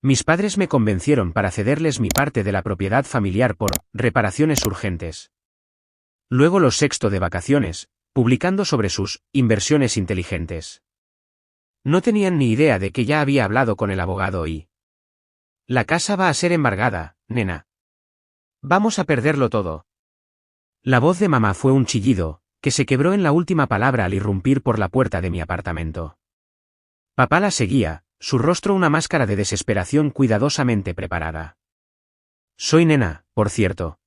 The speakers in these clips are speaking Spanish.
Mis padres me convencieron para cederles mi parte de la propiedad familiar por reparaciones urgentes. Luego los sexto de vacaciones, publicando sobre sus inversiones inteligentes. No tenían ni idea de que ya había hablado con el abogado y... La casa va a ser embargada, nena. Vamos a perderlo todo. La voz de mamá fue un chillido, que se quebró en la última palabra al irrumpir por la puerta de mi apartamento. Papá la seguía, su rostro una máscara de desesperación cuidadosamente preparada. Soy nena, por cierto.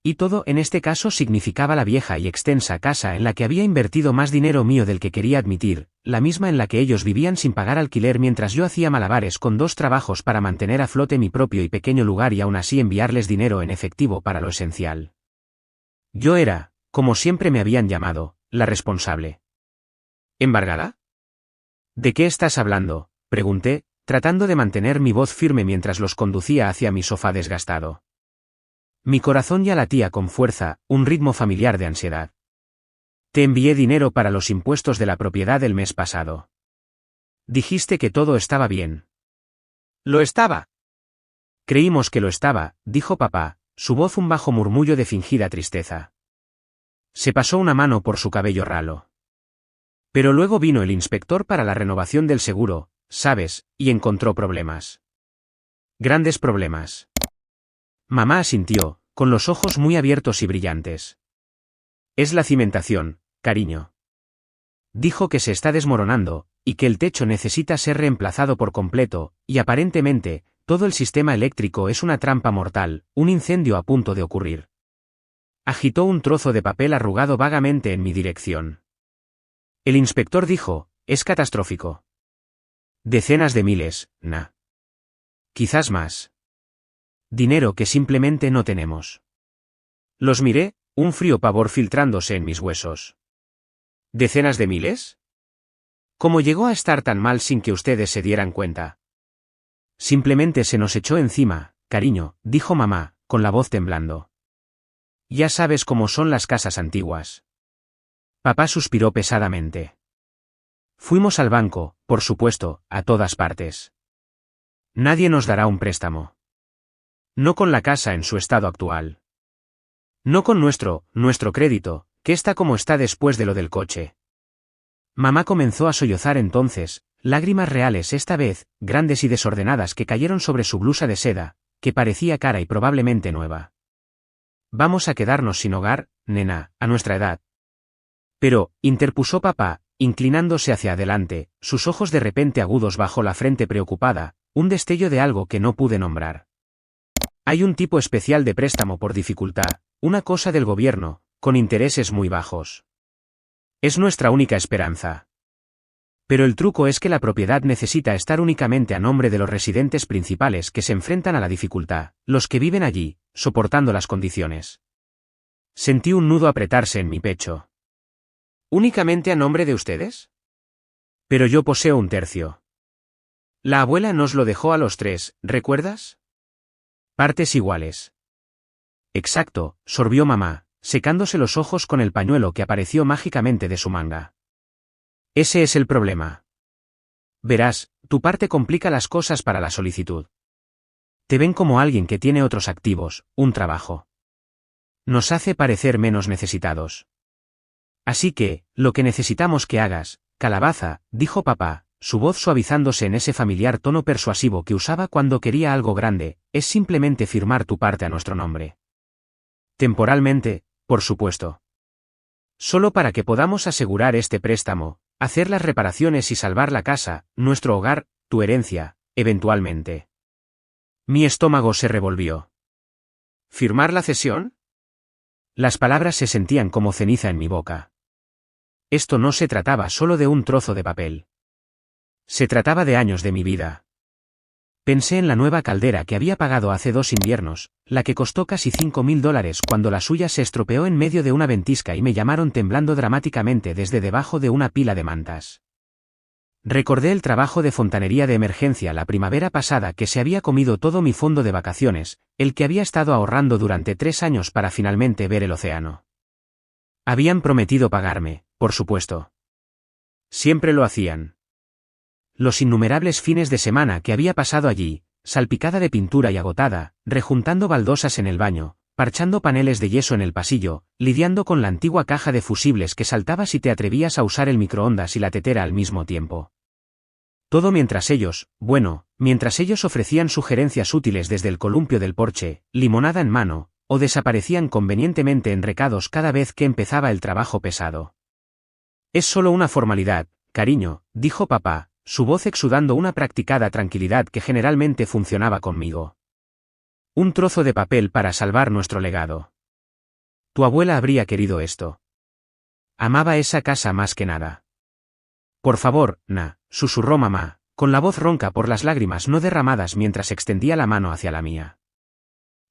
Y todo en este caso significaba la vieja y extensa casa en la que había invertido más dinero mío del que quería admitir, la misma en la que ellos vivían sin pagar alquiler mientras yo hacía malabares con 2 trabajos para mantener a flote mi propio y pequeño lugar y aún así enviarles dinero en efectivo para lo esencial. Yo era, como siempre me habían llamado, la responsable. ¿Embargada? ¿De qué estás hablando?, pregunté, tratando de mantener mi voz firme mientras los conducía hacia mi sofá desgastado. Mi corazón ya latía con fuerza, un ritmo familiar de ansiedad. Te envié dinero para los impuestos de la propiedad el mes pasado. Dijiste que todo estaba bien. ¿Lo estaba? Creímos que lo estaba, dijo papá, su voz un bajo murmullo de fingida tristeza. Se pasó una mano por su cabello ralo. Pero luego vino el inspector para la renovación del seguro, ¿sabes?, y encontró problemas. Grandes problemas. Mamá asintió, con los ojos muy abiertos y brillantes. Es la cimentación, cariño. Dijo que se está desmoronando, y que el techo necesita ser reemplazado por completo, y aparentemente, todo el sistema eléctrico es una trampa mortal, un incendio a punto de ocurrir. Agitó un trozo de papel arrugado vagamente en mi dirección. El inspector dijo, es catastrófico. Decenas de miles, na. Quizás más. Dinero que simplemente no tenemos. Los miré, un frío pavor filtrándose en mis huesos. ¿Decenas de miles? ¿Cómo llegó a estar tan mal sin que ustedes se dieran cuenta? Simplemente se nos echó encima, cariño, dijo mamá, con la voz temblando. Ya sabes cómo son las casas antiguas. Papá suspiró pesadamente. Fuimos al banco, por supuesto, a todas partes. Nadie nos dará un préstamo. No con la casa en su estado actual. No con nuestro crédito, que está como está después de lo del coche. Mamá comenzó a sollozar entonces, lágrimas reales esta vez, grandes y desordenadas que cayeron sobre su blusa de seda, que parecía cara y probablemente nueva. Vamos a quedarnos sin hogar, nena, a nuestra edad. Pero, interpuso papá, inclinándose hacia adelante, sus ojos de repente agudos bajo la frente preocupada, un destello de algo que no pude nombrar. Hay un tipo especial de préstamo por dificultad, una cosa del gobierno, con intereses muy bajos. Es nuestra única esperanza. Pero el truco es que la propiedad necesita estar únicamente a nombre de los residentes principales que se enfrentan a la dificultad, los que viven allí, soportando las condiciones. Sentí un nudo apretarse en mi pecho. ¿Únicamente a nombre de ustedes? Pero yo poseo 1/3. La abuela nos lo dejó a los 3, ¿recuerdas? Partes iguales. Exacto, sorbió mamá, secándose los ojos con el pañuelo que apareció mágicamente de su manga. Ese es el problema. Verás, tu parte complica las cosas para la solicitud. Te ven como alguien que tiene otros activos, un trabajo. Nos hace parecer menos necesitados. Así que, lo que necesitamos que hagas, calabaza, dijo papá, su voz suavizándose en ese familiar tono persuasivo que usaba cuando quería algo grande, es simplemente firmar tu parte a nuestro nombre. Temporalmente, por supuesto. Solo para que podamos asegurar este préstamo, hacer las reparaciones y salvar la casa, nuestro hogar, tu herencia, eventualmente. Mi estómago se revolvió. ¿Firmar la cesión? Las palabras se sentían como ceniza en mi boca. Esto no se trataba solo de un trozo de papel. Se trataba de años de mi vida. Pensé en la nueva caldera que había pagado hace 2 inviernos, la que costó casi $5.000 cuando la suya se estropeó en medio de una ventisca y me llamaron temblando dramáticamente desde debajo de una pila de mantas. Recordé el trabajo de fontanería de emergencia la primavera pasada que se había comido todo mi fondo de vacaciones, el que había estado ahorrando durante 3 años para finalmente ver el océano. Habían prometido pagarme, por supuesto. Siempre lo hacían. los innumerables fines de semana que había pasado allí, salpicada de pintura y agotada, rejuntando baldosas en el baño, parchando paneles de yeso en el pasillo, lidiando con la antigua caja de fusibles que saltaba si te atrevías a usar el microondas y la tetera al mismo tiempo. Todo mientras ellos ofrecían sugerencias útiles desde el columpio del porche, limonada en mano, o desaparecían convenientemente en recados cada vez que empezaba el trabajo pesado. Es solo una formalidad, cariño, dijo papá, su voz exudando una practicada tranquilidad que generalmente funcionaba conmigo. Un trozo de papel para salvar nuestro legado. Tu abuela habría querido esto. Amaba esa casa más que nada. Por favor, susurró mamá, con la voz ronca por las lágrimas no derramadas mientras extendía la mano hacia la mía.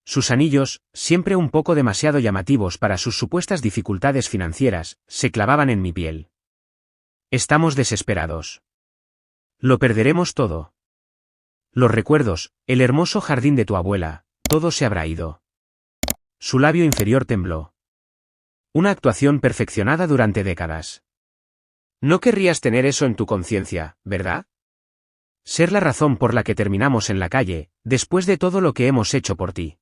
Sus anillos, siempre un poco demasiado llamativos para sus supuestas dificultades financieras, se clavaban en mi piel. Estamos desesperados. Lo perderemos todo. Los recuerdos, el hermoso jardín de tu abuela, todo se habrá ido. Su labio inferior tembló. Una actuación perfeccionada durante décadas. No querrías tener eso en tu conciencia, ¿verdad? Ser la razón por la que terminamos en la calle, después de todo lo que hemos hecho por ti.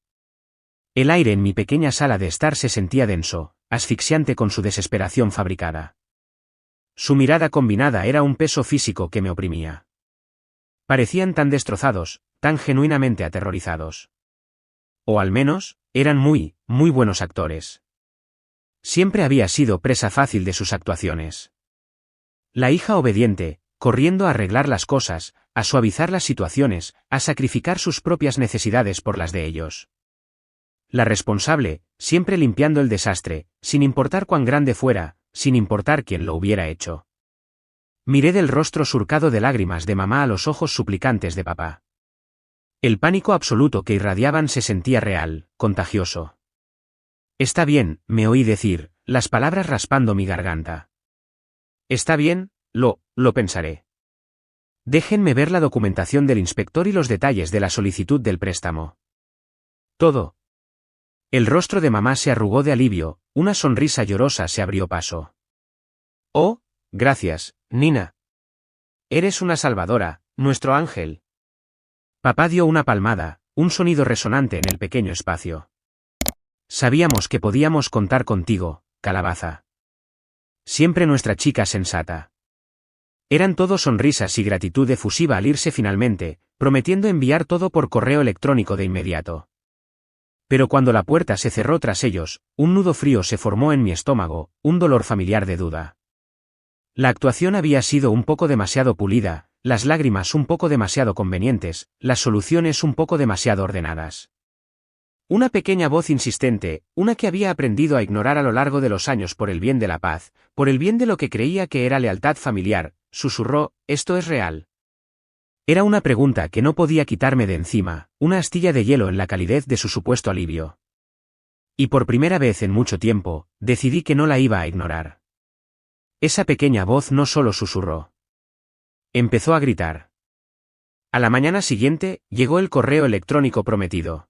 El aire en mi pequeña sala de estar se sentía denso, asfixiante con su desesperación fabricada. Su mirada combinada era un peso físico que me oprimía. Parecían tan destrozados, tan genuinamente aterrorizados. O al menos, eran muy buenos actores. Siempre había sido presa fácil de sus actuaciones. La hija obediente, corriendo a arreglar las cosas, a suavizar las situaciones, a sacrificar sus propias necesidades por las de ellos. La responsable, siempre limpiando el desastre, sin importar cuán grande fuera, sin importar quién lo hubiera hecho. Miré del rostro surcado de lágrimas de mamá a los ojos suplicantes de papá. El pánico absoluto que irradiaban se sentía real, contagioso. Está bien, me oí decir, las palabras raspando mi garganta. Está bien, lo pensaré. Déjenme ver la documentación del inspector y los detalles de la solicitud del préstamo. Todo. El rostro de mamá se arrugó de alivio, una sonrisa llorosa se abrió paso. Oh, gracias, Nina. Eres una salvadora, nuestro ángel. Papá dio una palmada, un sonido resonante en el pequeño espacio. Sabíamos que podíamos contar contigo, calabaza. Siempre nuestra chica sensata. Eran todo sonrisas y gratitud efusiva al irse finalmente, prometiendo enviar todo por correo electrónico de inmediato. Pero cuando la puerta se cerró tras ellos, un nudo frío se formó en mi estómago, un dolor familiar de duda. La actuación había sido un poco demasiado pulida, las lágrimas un poco demasiado convenientes, las soluciones un poco demasiado ordenadas. Una pequeña voz insistente, una que había aprendido a ignorar a lo largo de los años por el bien de la paz, por el bien de lo que creía que era lealtad familiar, susurró, ¿esto es real? Era una pregunta que no podía quitarme de encima, una astilla de hielo en la calidez de su supuesto alivio. Y por primera vez en mucho tiempo, decidí que no la iba a ignorar. Esa pequeña voz no solo susurró. Empezó a gritar. A la mañana siguiente, llegó el correo electrónico prometido.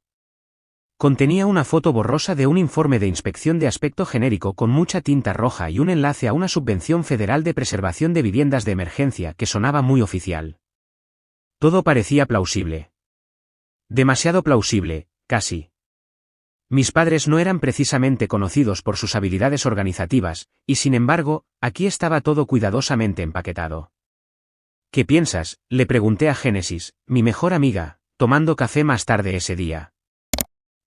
Contenía una foto borrosa de un informe de inspección de aspecto genérico con mucha tinta roja y un enlace a una subvención federal de preservación de viviendas de emergencia que sonaba muy oficial. Todo parecía plausible. Demasiado plausible, casi. Mis padres no eran precisamente conocidos por sus habilidades organizativas, y sin embargo, aquí estaba todo cuidadosamente empaquetado. ¿Qué piensas?, le pregunté a Génesis, mi mejor amiga, tomando café más tarde ese día.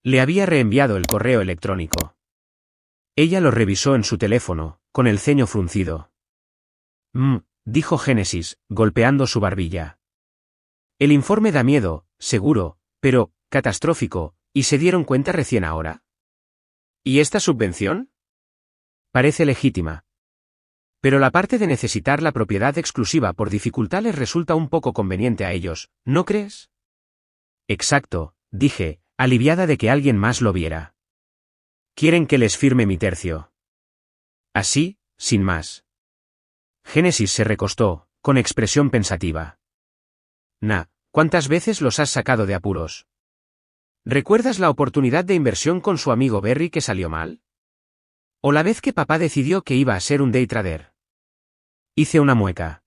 Le había reenviado el correo electrónico. Ella lo revisó en su teléfono, con el ceño fruncido. Dijo Génesis, golpeando su barbilla. El informe da miedo, seguro, pero, catastrófico, ¿y se dieron cuenta recién ahora? ¿Y esta subvención? Parece legítima. Pero la parte de necesitar la propiedad exclusiva por dificultad les resulta un poco conveniente a ellos, ¿no crees? Exacto, dije, aliviada de que alguien más lo viera. Quieren que les firme mi tercio. Así, sin más. Génesis se recostó, con expresión pensativa. ¿Cuántas veces los has sacado de apuros? ¿Recuerdas la oportunidad de inversión con su amigo Berry que salió mal? ¿O la vez que papá decidió que iba a ser un day trader? Hice una mueca.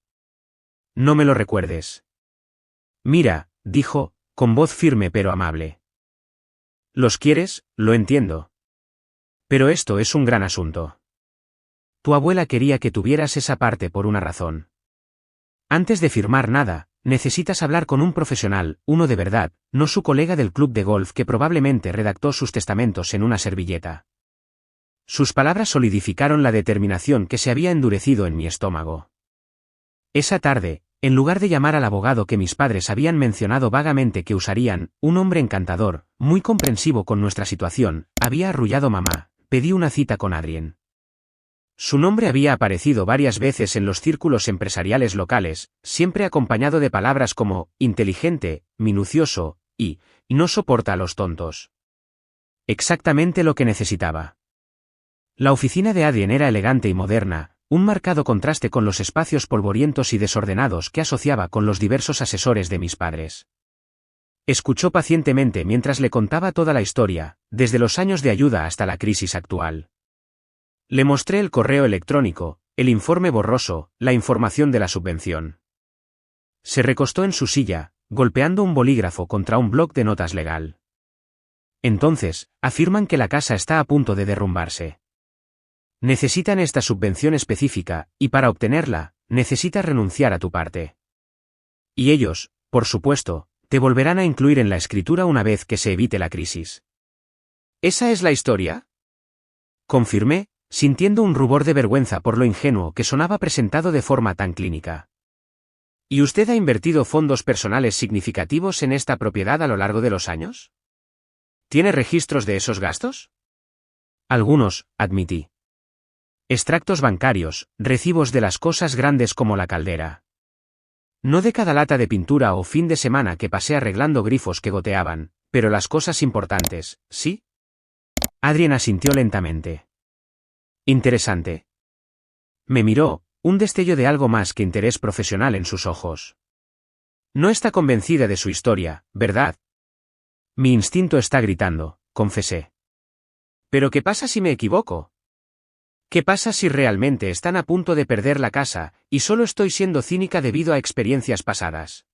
No me lo recuerdes. Mira, dijo, con voz firme pero amable. ¿Los quieres? Lo entiendo. Pero esto es un gran asunto. Tu abuela quería que tuvieras esa parte por una razón. Antes de firmar nada, necesitas hablar con un profesional, uno de verdad, no su colega del club de golf que probablemente redactó sus testamentos en una servilleta. Sus palabras solidificaron la determinación que se había endurecido en mi estómago. Esa tarde, en lugar de llamar al abogado que mis padres habían mencionado vagamente que usarían, un hombre encantador, muy comprensivo con nuestra situación, había arrullado mamá, pedí una cita con Adrien. Su nombre había aparecido varias veces en los círculos empresariales locales, siempre acompañado de palabras como inteligente, minucioso y no soporta a los tontos. Exactamente lo que necesitaba. La oficina de Adrien era elegante y moderna, un marcado contraste con los espacios polvorientos y desordenados que asociaba con los diversos asesores de mis padres. Escuchó pacientemente mientras le contaba toda la historia, desde los años de ayuda hasta la crisis actual. Le mostré el correo electrónico, el informe borroso, la información de la subvención. Se recostó en su silla, golpeando un bolígrafo contra un bloc de notas legal. Entonces, afirman que la casa está a punto de derrumbarse. Necesitan esta subvención específica, y para obtenerla, necesitas renunciar a tu parte. Y ellos, por supuesto, te volverán a incluir en la escritura una vez que se evite la crisis. ¿Esa es la historia? Confirmé, sintiendo un rubor de vergüenza por lo ingenuo que sonaba presentado de forma tan clínica. ¿Y usted ha invertido fondos personales significativos en esta propiedad a lo largo de los años? ¿Tiene registros de esos gastos? Algunos, admití. Extractos bancarios, recibos de las cosas grandes como la caldera. No de cada lata de pintura o fin de semana que pasé arreglando grifos que goteaban, pero las cosas importantes, ¿sí? Adrien asintió lentamente. Interesante. Me miró, un destello de algo más que interés profesional en sus ojos. No está convencida de su historia, ¿verdad? Mi instinto está gritando, confesé. ¿Pero qué pasa si me equivoco? ¿Qué pasa si realmente están a punto de perder la casa, y solo estoy siendo cínica debido a experiencias pasadas?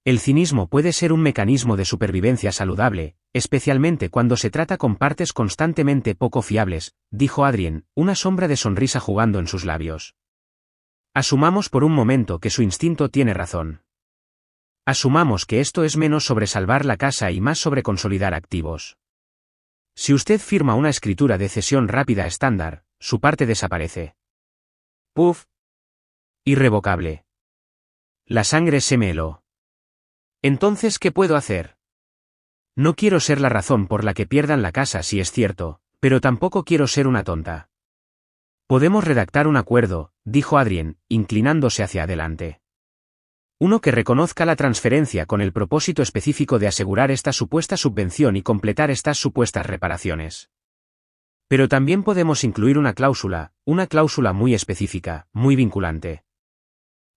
El cinismo puede ser un mecanismo de supervivencia saludable, especialmente cuando se trata con partes constantemente poco fiables, dijo Adrien, una sombra de sonrisa jugando en sus labios. Asumamos por un momento que su instinto tiene razón. Asumamos que esto es menos sobre salvar la casa y más sobre consolidar activos. Si usted firma una escritura de cesión rápida estándar, su parte desaparece. Puf. Irrevocable. La sangre se me heló. Entonces, ¿qué puedo hacer? No quiero ser la razón por la que pierdan la casa si es cierto, pero tampoco quiero ser una tonta. Podemos redactar un acuerdo, dijo Adrien, inclinándose hacia adelante. Uno que reconozca la transferencia con el propósito específico de asegurar esta supuesta subvención y completar estas supuestas reparaciones. Pero también podemos incluir una cláusula muy específica, muy vinculante.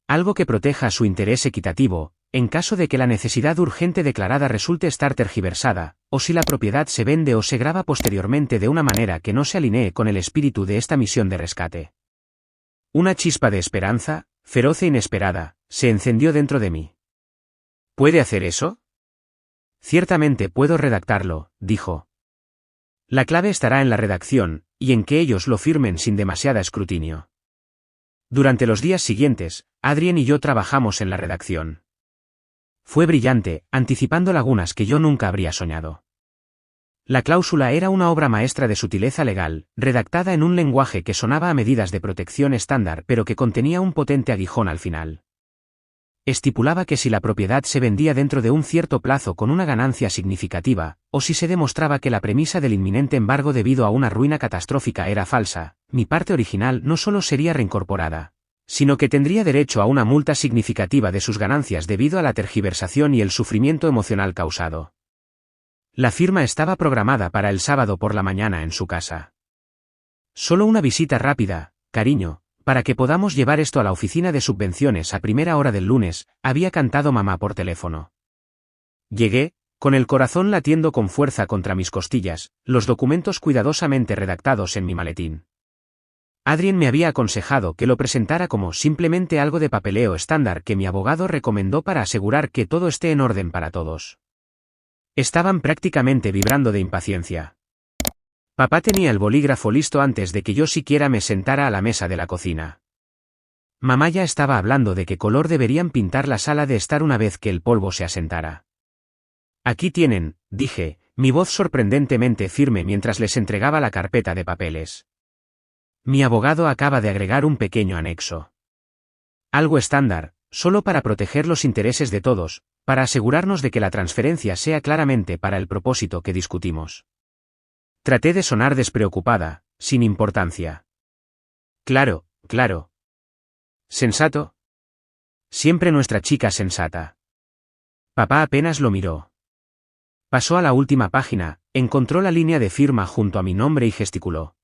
Algo que proteja su interés equitativo, en caso de que la necesidad urgente declarada resulte estar tergiversada, o si la propiedad se vende o se grava posteriormente de una manera que no se alinee con el espíritu de esta misión de rescate. Una chispa de esperanza, feroz e inesperada, se encendió dentro de mí. ¿Puede hacer eso? Ciertamente puedo redactarlo, dijo. La clave estará en la redacción, y en que ellos lo firmen sin demasiada escrutinio. Durante los días siguientes, Adrien y yo trabajamos en la redacción. Fue brillante, anticipando lagunas que yo nunca habría soñado. La cláusula era una obra maestra de sutileza legal, redactada en un lenguaje que sonaba a medidas de protección estándar pero que contenía un potente aguijón al final. Estipulaba que si la propiedad se vendía dentro de un cierto plazo con una ganancia significativa, o si se demostraba que la premisa del inminente embargo debido a una ruina catastrófica era falsa, mi parte original no solo sería reincorporada, sino que tendría derecho a una multa significativa de sus ganancias debido a la tergiversación y el sufrimiento emocional causado. La firma estaba programada para el sábado por la mañana en su casa. Solo una visita rápida, cariño, para que podamos llevar esto a la oficina de subvenciones a primera hora del lunes, había cantado mamá por teléfono. Llegué, con el corazón latiendo con fuerza contra mis costillas, los documentos cuidadosamente redactados en mi maletín. Adrien me había aconsejado que lo presentara como simplemente algo de papeleo estándar que mi abogado recomendó para asegurar que todo esté en orden para todos. Estaban prácticamente vibrando de impaciencia. Papá tenía el bolígrafo listo antes de que yo siquiera me sentara a la mesa de la cocina. Mamá ya estaba hablando de qué color deberían pintar la sala de estar una vez que el polvo se asentara. Aquí tienen, dije, mi voz sorprendentemente firme mientras les entregaba la carpeta de papeles. Mi abogado acaba de agregar un pequeño anexo. Algo estándar, solo para proteger los intereses de todos, para asegurarnos de que la transferencia sea claramente para el propósito que discutimos. Traté de sonar despreocupada, sin importancia. Claro, claro. ¿Sensato? Siempre nuestra chica sensata. Papá apenas lo miró. Pasó a la última página, encontró la línea de firma junto a mi nombre y gesticuló.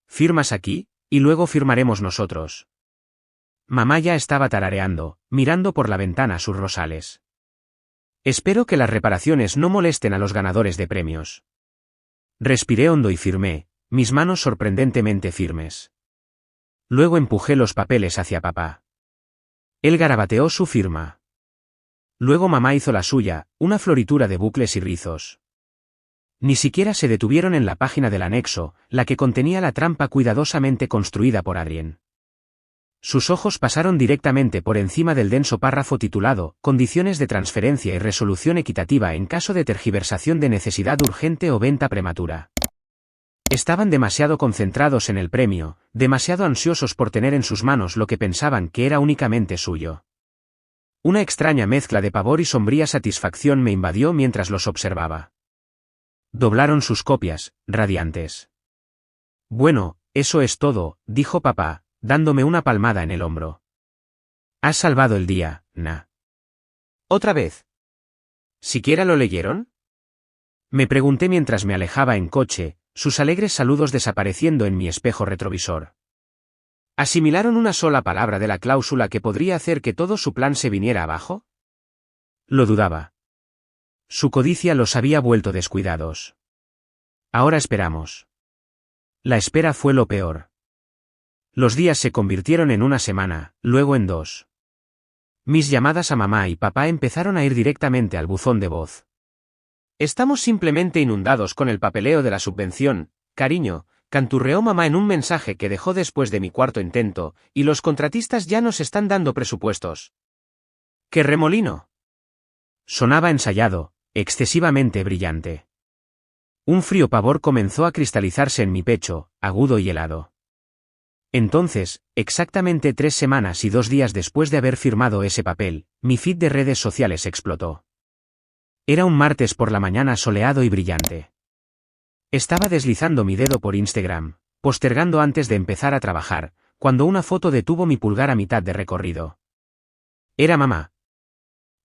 Firmas aquí, y luego firmaremos nosotros. Mamá ya estaba tarareando, mirando por la ventana sus rosales. Espero que las reparaciones no molesten a los ganadores de premios. Respiré hondo y firmé, mis manos sorprendentemente firmes. Luego empujé los papeles hacia papá. Él garabateó su firma. Luego mamá hizo la suya, una floritura de bucles y rizos. Ni siquiera se detuvieron en la página del anexo, la que contenía la trampa cuidadosamente construida por Adrien. Sus ojos pasaron directamente por encima del denso párrafo titulado «Condiciones de transferencia y resolución equitativa en caso de tergiversación de necesidad urgente o venta prematura». Estaban demasiado concentrados en el premio, demasiado ansiosos por tener en sus manos lo que pensaban que era únicamente suyo. Una extraña mezcla de pavor y sombría satisfacción me invadió mientras los observaba. Doblaron sus copias, radiantes. Bueno, eso es todo, dijo papá, dándome una palmada en el hombro. Has salvado el día, Na. ¿Otra vez? ¿Siquiera lo leyeron? Me pregunté mientras me alejaba en coche, sus alegres saludos desapareciendo en mi espejo retrovisor. ¿Asimilaron una sola palabra de la cláusula que podría hacer que todo su plan se viniera abajo? Lo dudaba. Su codicia los había vuelto descuidados. Ahora esperamos. La espera fue lo peor. Los días se convirtieron en una semana, luego en 2. Mis llamadas a mamá y papá empezaron a ir directamente al buzón de voz. Estamos simplemente inundados con el papeleo de la subvención, cariño, canturreó mamá en un mensaje que dejó después de mi cuarto intento, y los contratistas ya nos están dando presupuestos. ¡Qué remolino! Sonaba ensayado, excesivamente brillante. Un frío pavor comenzó a cristalizarse en mi pecho, agudo y helado. Entonces, exactamente 3 semanas y 2 días después de haber firmado ese papel, mi feed de redes sociales explotó. Era un martes por la mañana soleado y brillante. Estaba deslizando mi dedo por Instagram, postergando antes de empezar a trabajar, cuando una foto detuvo mi pulgar a mitad de recorrido. Era mamá.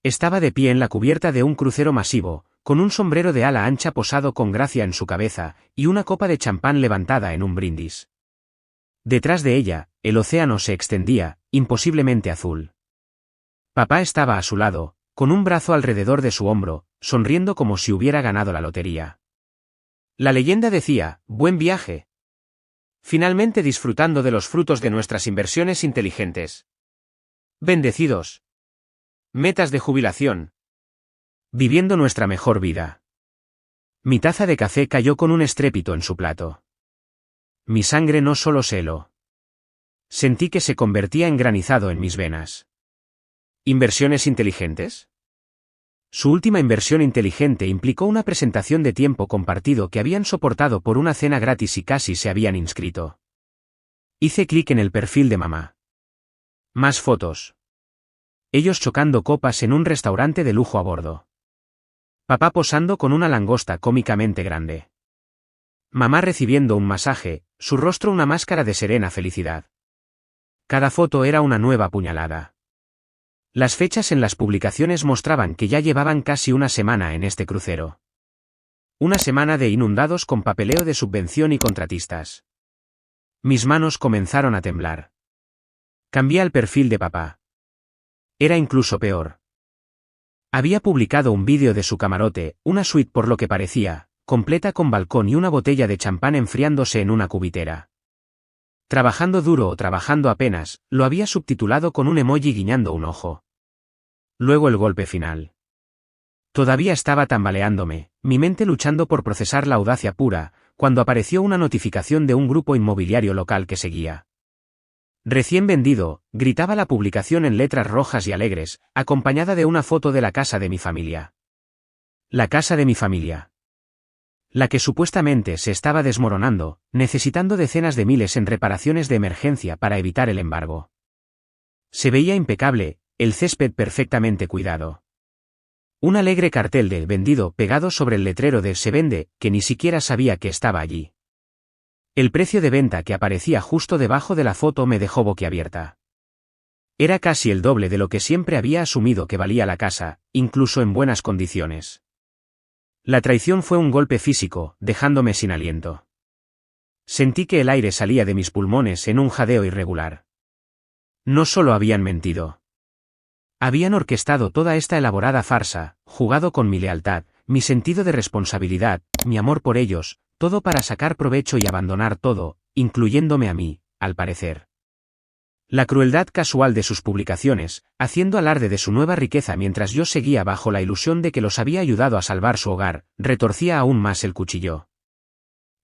Estaba de pie en la cubierta de un crucero masivo, con un sombrero de ala ancha posado con gracia en su cabeza, y una copa de champán levantada en un brindis. Detrás de ella, el océano se extendía, imposiblemente azul. Papá estaba a su lado, con un brazo alrededor de su hombro, sonriendo como si hubiera ganado la lotería. La leyenda decía, «Buen viaje». Finalmente disfrutando de los frutos de nuestras inversiones inteligentes. Bendecidos. Metas de jubilación. Viviendo nuestra mejor vida. Mi taza de café cayó con un estrépito en su plato. Mi sangre no solo se heló. Sentí que se convertía en granizado en mis venas. ¿Inversiones inteligentes? Su última inversión inteligente implicó una presentación de tiempo compartido que habían soportado por una cena gratis y casi se habían inscrito. Hice clic en el perfil de mamá. Más fotos. Ellos chocando copas en un restaurante de lujo a bordo. Papá posando con una langosta cómicamente grande. Mamá recibiendo un masaje, su rostro una máscara de serena felicidad. Cada foto era una nueva puñalada. Las fechas en las publicaciones mostraban que ya llevaban casi una semana en este crucero. Una semana de inundados con papeleo de subvención y contratistas. Mis manos comenzaron a temblar. Cambié al perfil de papá. Era incluso peor. Había publicado un vídeo de su camarote, una suite por lo que parecía, completa con balcón y una botella de champán enfriándose en una cubitera. Trabajando duro o trabajando apenas, lo había subtitulado con un emoji guiñando un ojo. Luego el golpe final. Todavía estaba tambaleándome, mi mente luchando por procesar la audacia pura, cuando apareció una notificación de un grupo inmobiliario local que seguía. Recién vendido, gritaba la publicación en letras rojas y alegres, acompañada de una foto de la casa de mi familia. La casa de mi familia. La que supuestamente se estaba desmoronando, necesitando decenas de miles en reparaciones de emergencia para evitar el embargo. Se veía impecable, el césped perfectamente cuidado. Un alegre cartel de vendido pegado sobre el letrero de se vende, que ni siquiera sabía que estaba allí. El precio de venta que aparecía justo debajo de la foto me dejó boquiabierta. Era casi el doble de lo que siempre había asumido que valía la casa, incluso en buenas condiciones. La traición fue un golpe físico, dejándome sin aliento. Sentí que el aire salía de mis pulmones en un jadeo irregular. No solo habían mentido. Habían orquestado toda esta elaborada farsa, jugado con mi lealtad, mi sentido de responsabilidad, mi amor por ellos, todo para sacar provecho y abandonar todo, incluyéndome a mí, al parecer. La crueldad casual de sus publicaciones, haciendo alarde de su nueva riqueza mientras yo seguía bajo la ilusión de que los había ayudado a salvar su hogar, retorcía aún más el cuchillo.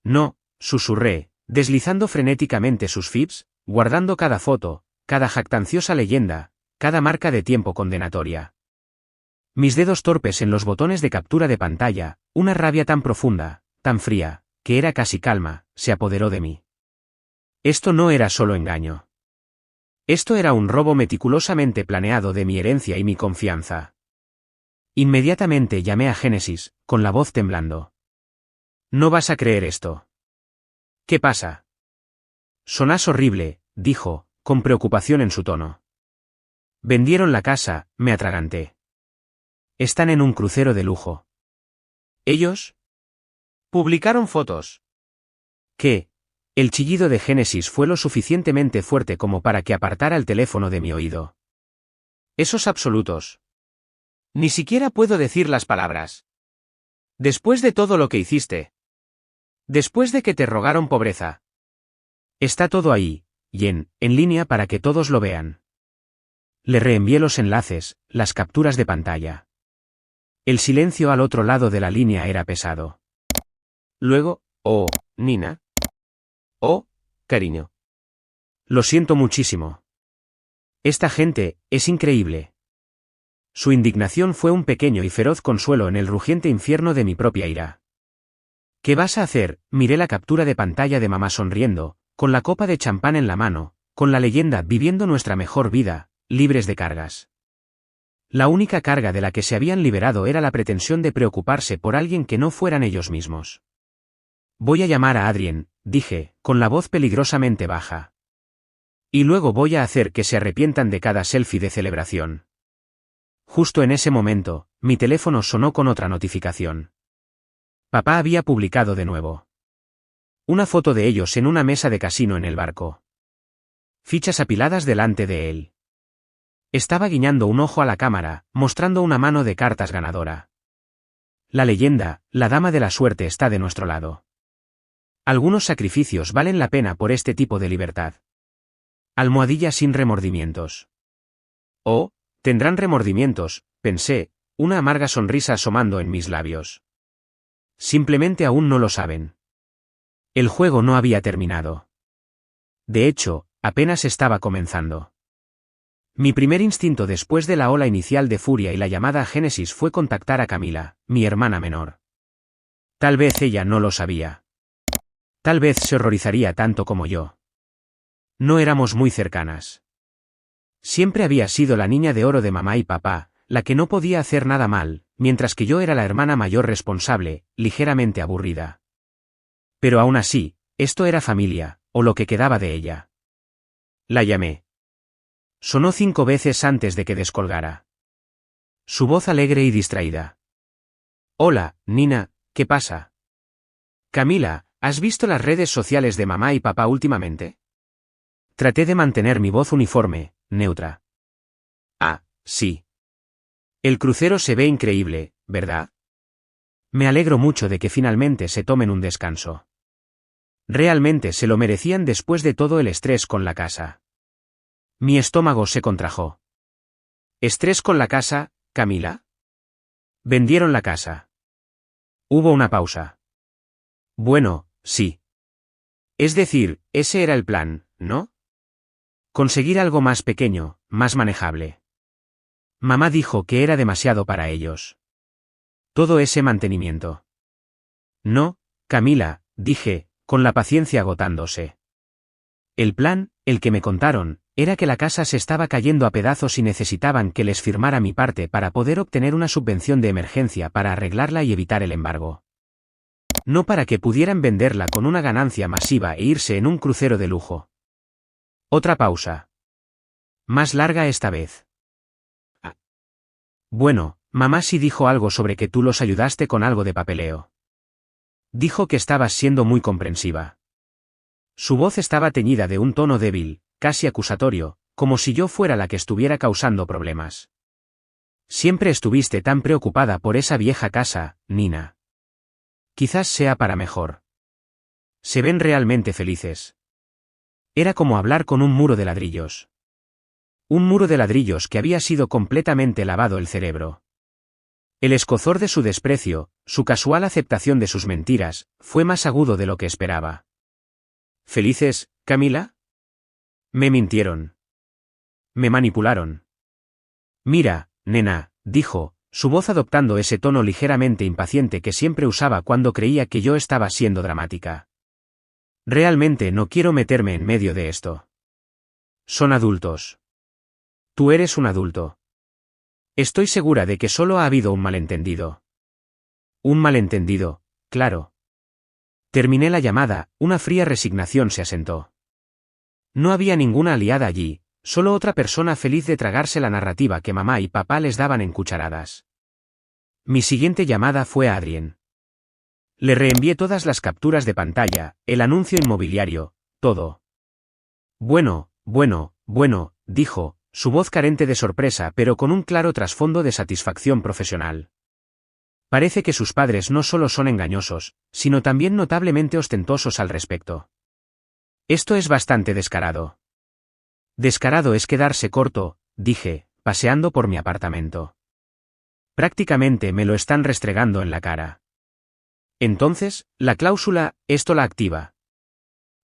No, susurré, deslizando frenéticamente sus feeds, guardando cada foto, cada jactanciosa leyenda, cada marca de tiempo condenatoria. Mis dedos torpes en los botones de captura de pantalla, una rabia tan profunda, tan fría, que era casi calma, se apoderó de mí. Esto no era solo engaño. Esto era un robo meticulosamente planeado de mi herencia y mi confianza. Inmediatamente llamé a Génesis, con la voz temblando. No vas a creer esto. ¿Qué pasa? Sonás horrible, dijo, con preocupación en su tono. Vendieron la casa, me atraganté. Están en un crucero de lujo. ¿Ellos? Publicaron fotos. ¿Qué? El chillido de Génesis fue lo suficientemente fuerte como para que apartara el teléfono de mi oído. Esos absolutos. Ni siquiera puedo decir las palabras. Después de todo lo que hiciste. Después de que te rogaron pobreza. Está todo ahí, y en línea para que todos lo vean. Le reenvié los enlaces, las capturas de pantalla. El silencio al otro lado de la línea era pesado. Luego, oh, Nina. Oh, cariño. Lo siento muchísimo. Esta gente, es increíble. Su indignación fue un pequeño y feroz consuelo en el rugiente infierno de mi propia ira. ¿Qué vas a hacer? Miré la captura de pantalla de mamá sonriendo, con la copa de champán en la mano, con la leyenda viviendo nuestra mejor vida, libres de cargas. La única carga de la que se habían liberado era la pretensión de preocuparse por alguien que no fueran ellos mismos. Voy a llamar a Adrien, dije, con la voz peligrosamente baja. Y luego voy a hacer que se arrepientan de cada selfie de celebración. Justo en ese momento, mi teléfono sonó con otra notificación. Papá había publicado de nuevo. Una foto de ellos en una mesa de casino en el barco. Fichas apiladas delante de él. Estaba guiñando un ojo a la cámara, mostrando una mano de cartas ganadora. La leyenda, la dama de la suerte está de nuestro lado. Algunos sacrificios valen la pena por este tipo de libertad. Almohadilla sin remordimientos. Oh, tendrán remordimientos, pensé, una amarga sonrisa asomando en mis labios. Simplemente aún no lo saben. El juego no había terminado. De hecho, apenas estaba comenzando. Mi primer instinto después de la ola inicial de furia y la llamada a Génesis fue contactar a Camila, mi hermana menor. Tal vez ella no lo sabía. Tal vez se horrorizaría tanto como yo. No éramos muy cercanas. Siempre había sido la niña de oro de mamá y papá, la que no podía hacer nada mal, mientras que yo era la hermana mayor responsable, ligeramente aburrida. Pero aún así, esto era familia, o lo que quedaba de ella. La llamé. Sonó 5 veces antes de que descolgara. Su voz alegre y distraída. Hola, Nina, ¿qué pasa? Camila, ¿has visto las redes sociales de mamá y papá últimamente? Traté de mantener mi voz uniforme, neutra. Ah, sí. El crucero se ve increíble, ¿verdad? Me alegro mucho de que finalmente se tomen un descanso. Realmente se lo merecían después de todo el estrés con la casa. Mi estómago se contrajo. ¿Estrés con la casa, Camila? Vendieron la casa. Hubo una pausa. Bueno, sí. Es decir, ese era el plan, ¿no? Conseguir algo más pequeño, más manejable. Mamá dijo que era demasiado para ellos. Todo ese mantenimiento. No, Camila, dije, con la paciencia agotándose. El plan, el que me contaron, era que la casa se estaba cayendo a pedazos y necesitaban que les firmara mi parte para poder obtener una subvención de emergencia para arreglarla y evitar el embargo. No para que pudieran venderla con una ganancia masiva e irse en un crucero de lujo. Otra pausa. Más larga esta vez. Bueno, mamá sí dijo algo sobre que tú los ayudaste con algo de papeleo. Dijo que estabas siendo muy comprensiva. Su voz estaba teñida de un tono débil, casi acusatorio, como si yo fuera la que estuviera causando problemas. Siempre estuviste tan preocupada por esa vieja casa, Nina. Quizás sea para mejor. Se ven realmente felices. Era como hablar con un muro de ladrillos. Un muro de ladrillos que había sido completamente lavado el cerebro. El escozor de su desprecio, su casual aceptación de sus mentiras, fue más agudo de lo que esperaba. ¿Felices, Camila? Me mintieron. Me manipularon. Mira, nena, dijo, su voz adoptando ese tono ligeramente impaciente que siempre usaba cuando creía que yo estaba siendo dramática. Realmente no quiero meterme en medio de esto. Son adultos. Tú eres un adulto. Estoy segura de que solo ha habido un malentendido. Un malentendido, claro. Terminé la llamada, una fría resignación se asentó. No había ninguna aliada allí, solo otra persona feliz de tragarse la narrativa que mamá y papá les daban en cucharadas. Mi siguiente llamada fue a Adrien. Le reenvié todas las capturas de pantalla, el anuncio inmobiliario, todo. Bueno, dijo, su voz carente de sorpresa pero con un claro trasfondo de satisfacción profesional. Parece que sus padres no solo son engañosos, sino también notablemente ostentosos al respecto. Esto es bastante descarado. Descarado es quedarse corto, dije, paseando por mi apartamento. Prácticamente me lo están restregando en la cara. Entonces, la cláusula, esto la activa.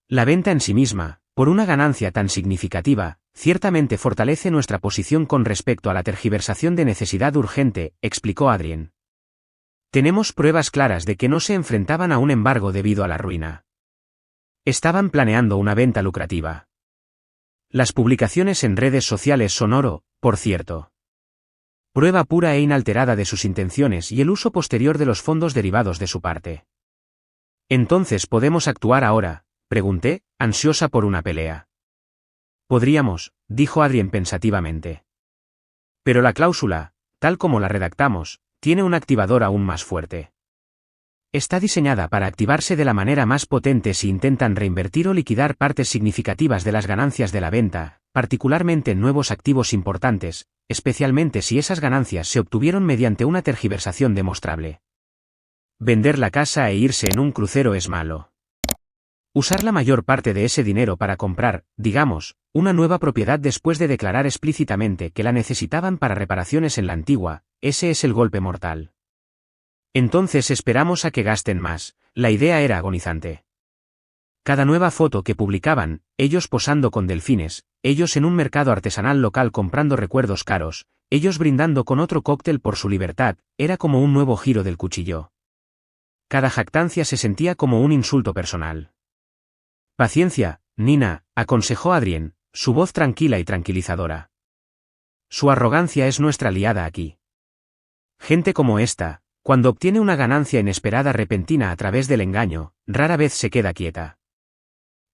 La venta en sí misma, por una ganancia tan significativa, ciertamente fortalece nuestra posición con respecto a la tergiversación de necesidad urgente, explicó Adrien. Tenemos pruebas claras de que no se enfrentaban a un embargo debido a la ruina. Estaban planeando una venta lucrativa. Las publicaciones en redes sociales son oro, por cierto. Prueba pura e inalterada de sus intenciones y el uso posterior de los fondos derivados de su parte. Entonces podemos actuar ahora, pregunté, ansiosa por una pelea. Podríamos, dijo Adrien pensativamente. Pero la cláusula, tal como la redactamos, tiene un activador aún más fuerte. Está diseñada para activarse de la manera más potente si intentan reinvertir o liquidar partes significativas de las ganancias de la venta, particularmente en nuevos activos importantes, especialmente si esas ganancias se obtuvieron mediante una tergiversación demostrable. Vender la casa e irse en un crucero es malo. Usar la mayor parte de ese dinero para comprar, digamos, una nueva propiedad después de declarar explícitamente que la necesitaban para reparaciones en la antigua, ese es el golpe mortal. Entonces esperamos a que gasten más, la idea era agonizante. Cada nueva foto que publicaban, ellos posando con delfines, ellos en un mercado artesanal local comprando recuerdos caros, ellos brindando con otro cóctel por su libertad, era como un nuevo giro del cuchillo. Cada jactancia se sentía como un insulto personal. Paciencia, Nina, aconsejó Adrien, su voz tranquila y tranquilizadora. Su arrogancia es nuestra aliada aquí. Gente como esta, cuando obtiene una ganancia inesperada repentina a través del engaño, rara vez se queda quieta.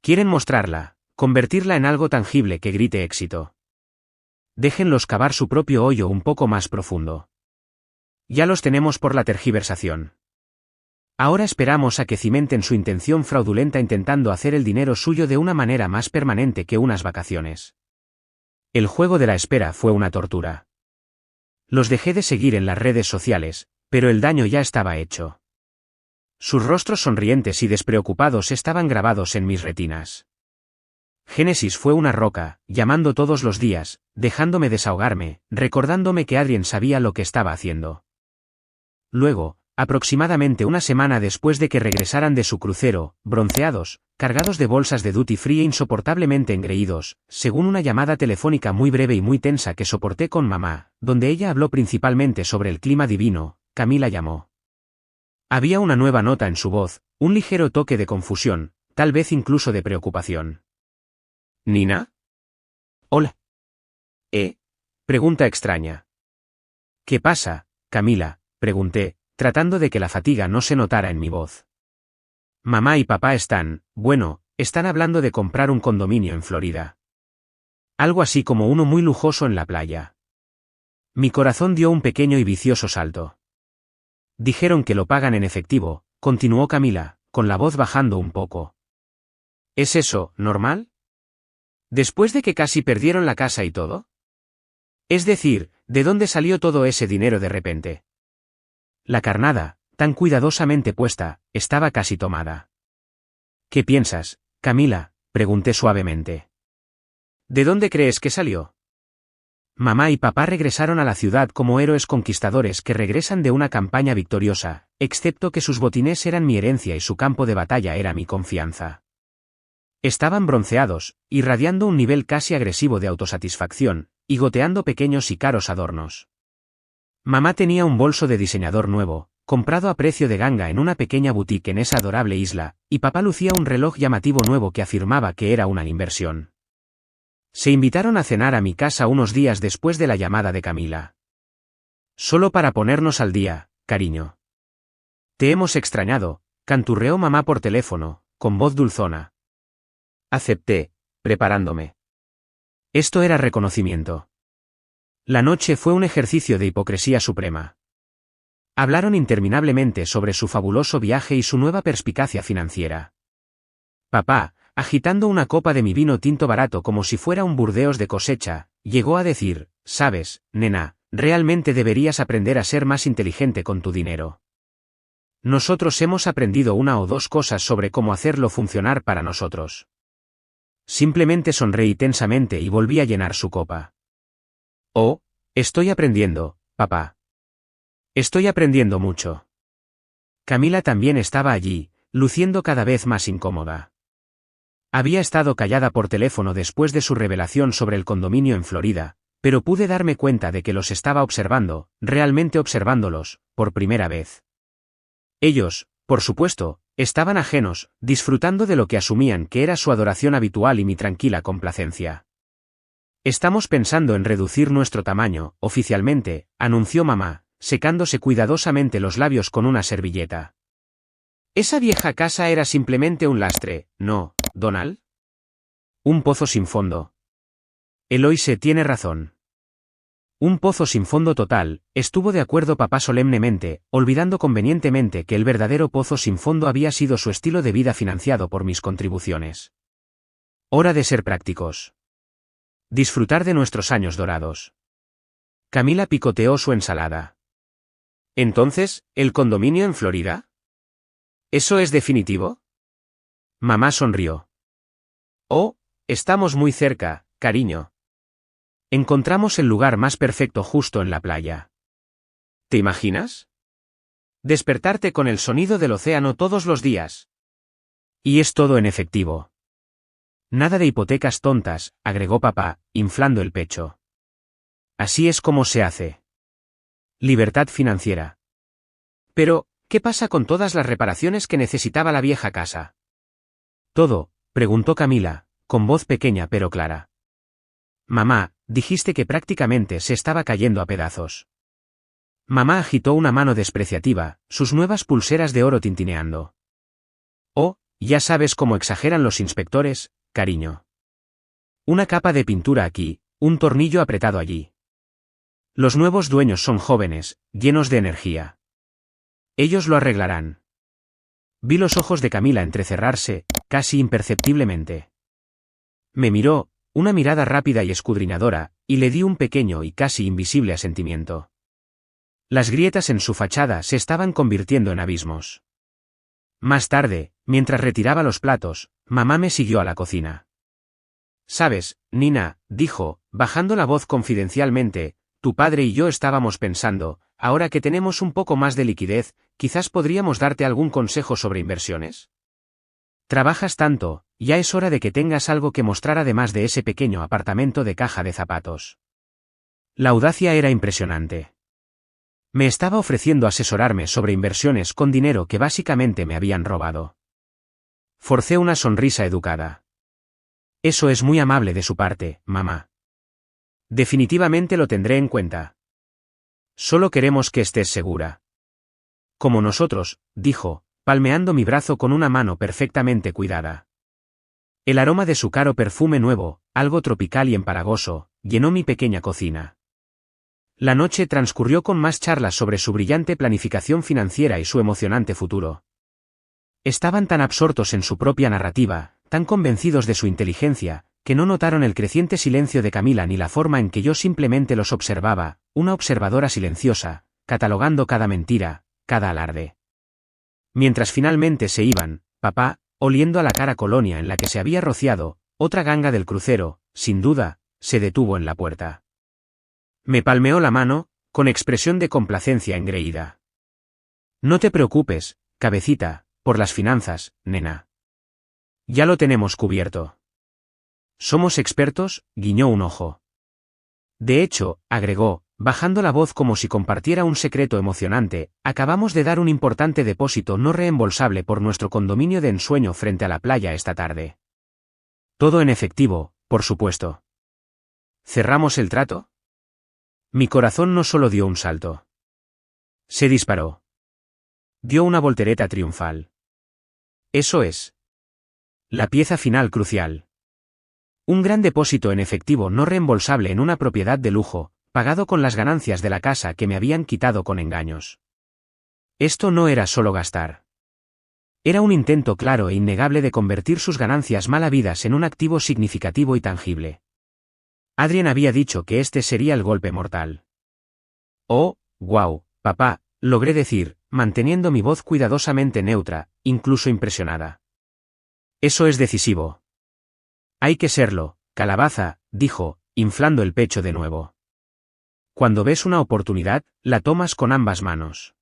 Quieren mostrarla, convertirla en algo tangible que grite éxito. Déjenlos cavar su propio hoyo un poco más profundo. Ya los tenemos por la tergiversación. Ahora esperamos a que cimenten su intención fraudulenta intentando hacer el dinero suyo de una manera más permanente que unas vacaciones. El juego de la espera fue una tortura. Los dejé de seguir en las redes sociales, pero el daño ya estaba hecho. Sus rostros sonrientes y despreocupados estaban grabados en mis retinas. Génesis fue una roca, llamando todos los días, dejándome desahogarme, recordándome que Adrien sabía lo que estaba haciendo. Luego, aproximadamente una semana después de que regresaran de su crucero, bronceados, cargados de bolsas de duty free e insoportablemente engreídos, según una llamada telefónica muy breve y muy tensa que soporté con mamá, donde ella habló principalmente sobre el clima divino, Camila llamó. Había una nueva nota en su voz, un ligero toque de confusión, tal vez incluso de preocupación. ¿Nina? Hola. Pregunta extraña. ¿Qué pasa, Camila? Pregunté, tratando de que la fatiga no se notara en mi voz. Mamá y papá están hablando de comprar un condominio en Florida. Algo así como uno muy lujoso en la playa. Mi corazón dio un pequeño y vicioso salto. Dijeron que lo pagan en efectivo, continuó Camila, con la voz bajando un poco. ¿Es eso normal? ¿Después de que casi perdieron la casa y todo? Es decir, ¿de dónde salió todo ese dinero de repente? La carnada, tan cuidadosamente puesta, estaba casi tomada. ¿Qué piensas, Camila? Pregunté suavemente. ¿De dónde crees que salió? Mamá y papá regresaron a la ciudad como héroes conquistadores que regresan de una campaña victoriosa, excepto que sus botines eran mi herencia y su campo de batalla era mi confianza. Estaban bronceados, irradiando un nivel casi agresivo de autosatisfacción, y goteando pequeños y caros adornos. Mamá tenía un bolso de diseñador nuevo, comprado a precio de ganga en una pequeña boutique en esa adorable isla, y papá lucía un reloj llamativo nuevo que afirmaba que era una inversión. Se invitaron a cenar a mi casa unos días después de la llamada de Camila. Solo para ponernos al día, cariño. Te hemos extrañado, canturreó mamá por teléfono, con voz dulzona. Acepté, preparándome. Esto era reconocimiento. La noche fue un ejercicio de hipocresía suprema. Hablaron interminablemente sobre su fabuloso viaje y su nueva perspicacia financiera. Papá, agitando una copa de mi vino tinto barato como si fuera un Burdeos de cosecha, llegó a decir, sabes, nena, realmente deberías aprender a ser más inteligente con tu dinero. Nosotros hemos aprendido una o dos cosas sobre cómo hacerlo funcionar para nosotros. Simplemente sonreí tensamente y volví a llenar su copa. Oh, estoy aprendiendo, papá. Estoy aprendiendo mucho. Camila también estaba allí, luciendo cada vez más incómoda. Había estado callada por teléfono después de su revelación sobre el condominio en Florida, pero pude darme cuenta de que los estaba observando, realmente observándolos, por primera vez. Ellos, por supuesto, estaban ajenos, disfrutando de lo que asumían que era su adoración habitual y mi tranquila complacencia. Estamos pensando en reducir nuestro tamaño, oficialmente, anunció mamá, secándose cuidadosamente los labios con una servilleta. Esa vieja casa era simplemente un lastre, ¿no, Donald? Un pozo sin fondo. Eloise tiene razón. Un pozo sin fondo total, estuvo de acuerdo papá solemnemente, olvidando convenientemente que el verdadero pozo sin fondo había sido su estilo de vida financiado por mis contribuciones. Hora de ser prácticos. Disfrutar de nuestros años dorados. Camila picoteó su ensalada. Entonces, ¿el condominio en Florida? ¿Eso es definitivo? Mamá sonrió. Oh, estamos muy cerca, cariño. Encontramos el lugar más perfecto justo en la playa. ¿Te imaginas? Despertarte con el sonido del océano todos los días. Y es todo en efectivo. Nada de hipotecas tontas, agregó papá, inflando el pecho. Así es como se hace. Libertad financiera. Pero, ¿qué pasa con todas las reparaciones que necesitaba la vieja casa? Todo, preguntó Camila, con voz pequeña pero clara. Mamá, dijiste que prácticamente se estaba cayendo a pedazos. Mamá agitó una mano despreciativa, sus nuevas pulseras de oro tintineando. Oh, ya sabes cómo exageran los inspectores, cariño. Una capa de pintura aquí, un tornillo apretado allí. Los nuevos dueños son jóvenes, llenos de energía. Ellos lo arreglarán. Vi los ojos de Camila entrecerrarse, casi imperceptiblemente. Me miró, una mirada rápida y escudriñadora, y le di un pequeño y casi invisible asentimiento. Las grietas en su fachada se estaban convirtiendo en abismos. Más tarde, mientras retiraba los platos, mamá me siguió a la cocina. «Sabes, Nina», dijo, bajando la voz confidencialmente, «tu padre y yo estábamos pensando, ahora que tenemos un poco más de liquidez, quizás podríamos darte algún consejo sobre inversiones. Trabajas tanto, ya es hora de que tengas algo que mostrar además de ese pequeño apartamento de caja de zapatos». La audacia era impresionante. Me estaba ofreciendo asesorarme sobre inversiones con dinero que básicamente me habían robado. Forcé una sonrisa educada. Eso es muy amable de su parte, mamá. Definitivamente lo tendré en cuenta. Solo queremos que estés segura. Como nosotros, dijo, palmeando mi brazo con una mano perfectamente cuidada. El aroma de su caro perfume nuevo, algo tropical y empalagoso, llenó mi pequeña cocina. La noche transcurrió con más charlas sobre su brillante planificación financiera y su emocionante futuro. Estaban tan absortos en su propia narrativa, tan convencidos de su inteligencia, que no notaron el creciente silencio de Camila ni la forma en que yo simplemente los observaba, una observadora silenciosa, catalogando cada mentira, cada alarde. Mientras finalmente se iban, papá, oliendo a la cara colonia en la que se había rociado, otra ganga del crucero, sin duda, se detuvo en la puerta. Me palmeó la mano, con expresión de complacencia engreída. «No te preocupes, cabecita, por las finanzas, nena. Ya lo tenemos cubierto. Somos expertos», guiñó un ojo. «De hecho», agregó, bajando la voz como si compartiera un secreto emocionante, «acabamos de dar un importante depósito no reembolsable por nuestro condominio de ensueño frente a la playa esta tarde. Todo en efectivo, por supuesto». ¿Cerramos el trato? Mi corazón no solo dio un salto. Se disparó. Dio una voltereta triunfal. Eso es. La pieza final crucial. Un gran depósito en efectivo no reembolsable en una propiedad de lujo, pagado con las ganancias de la casa que me habían quitado con engaños. Esto no era solo gastar. Era un intento claro e innegable de convertir sus ganancias mal habidas en un activo significativo y tangible. Adrien había dicho que este sería el golpe mortal. «Oh, guau, papá», logré decir, manteniendo mi voz cuidadosamente neutra, incluso impresionada. «Eso es decisivo». «Hay que serlo, calabaza», dijo, inflando el pecho de nuevo. «Cuando ves una oportunidad, la tomas con ambas manos.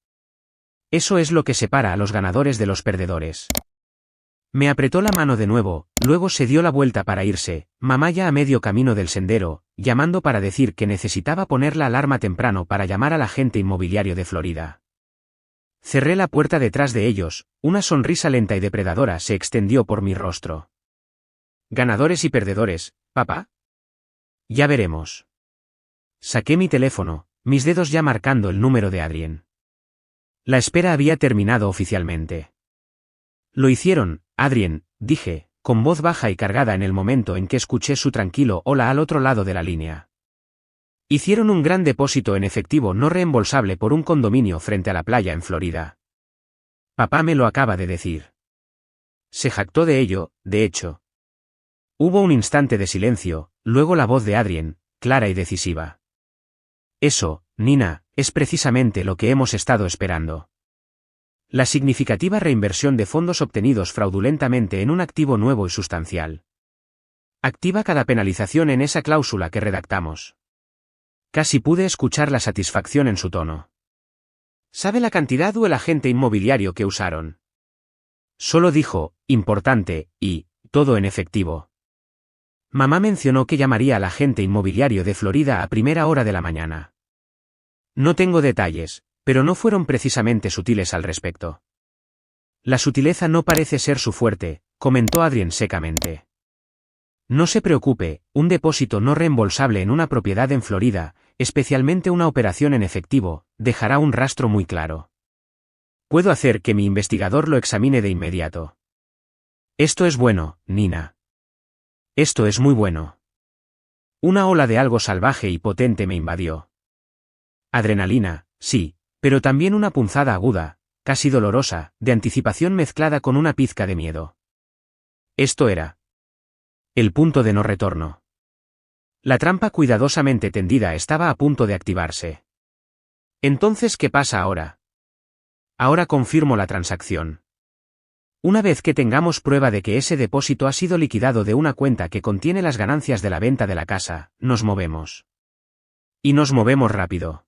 Eso es lo que separa a los ganadores de los perdedores». Me apretó la mano de nuevo, luego se dio la vuelta para irse, mamá ya a medio camino del sendero, llamando para decir que necesitaba poner la alarma temprano para llamar al agente inmobiliario de Florida. Cerré la puerta detrás de ellos, una sonrisa lenta y depredadora se extendió por mi rostro. «Ganadores y perdedores, papá. Ya veremos». Saqué mi teléfono, mis dedos ya marcando el número de Adrien. La espera había terminado oficialmente. «Lo hicieron, Adrien», dije, con voz baja y cargada en el momento en que escuché su tranquilo hola al otro lado de la línea. «Hicieron un gran depósito en efectivo no reembolsable por un condominio frente a la playa en Florida. Papá me lo acaba de decir». Se jactó de ello, de hecho. Hubo un instante de silencio, luego la voz de Adrien, clara y decisiva. «Eso, Nina, es precisamente lo que hemos estado esperando. La significativa reinversión de fondos obtenidos fraudulentamente en un activo nuevo y sustancial. Activa cada penalización en esa cláusula que redactamos». Casi pude escuchar la satisfacción en su tono. ¿Sabe la cantidad o el agente inmobiliario que usaron? Solo dijo, importante, y, todo en efectivo. Mamá mencionó que llamaría al agente inmobiliario de Florida a primera hora de la mañana. No tengo detalles, pero no fueron precisamente sutiles al respecto. «La sutileza no parece ser su fuerte», comentó Adrien secamente. «No se preocupe, un depósito no reembolsable en una propiedad en Florida, especialmente una operación en efectivo, dejará un rastro muy claro. Puedo hacer que mi investigador lo examine de inmediato». «Esto es bueno, Nina. Esto es muy bueno». Una ola de algo salvaje y potente me invadió. Adrenalina, sí, pero también una punzada aguda, casi dolorosa, de anticipación mezclada con una pizca de miedo. Esto era el punto de no retorno. La trampa cuidadosamente tendida estaba a punto de activarse. Entonces, ¿qué pasa ahora? Ahora confirmo la transacción. Una vez que tengamos prueba de que ese depósito ha sido liquidado de una cuenta que contiene las ganancias de la venta de la casa, nos movemos. Y nos movemos rápido.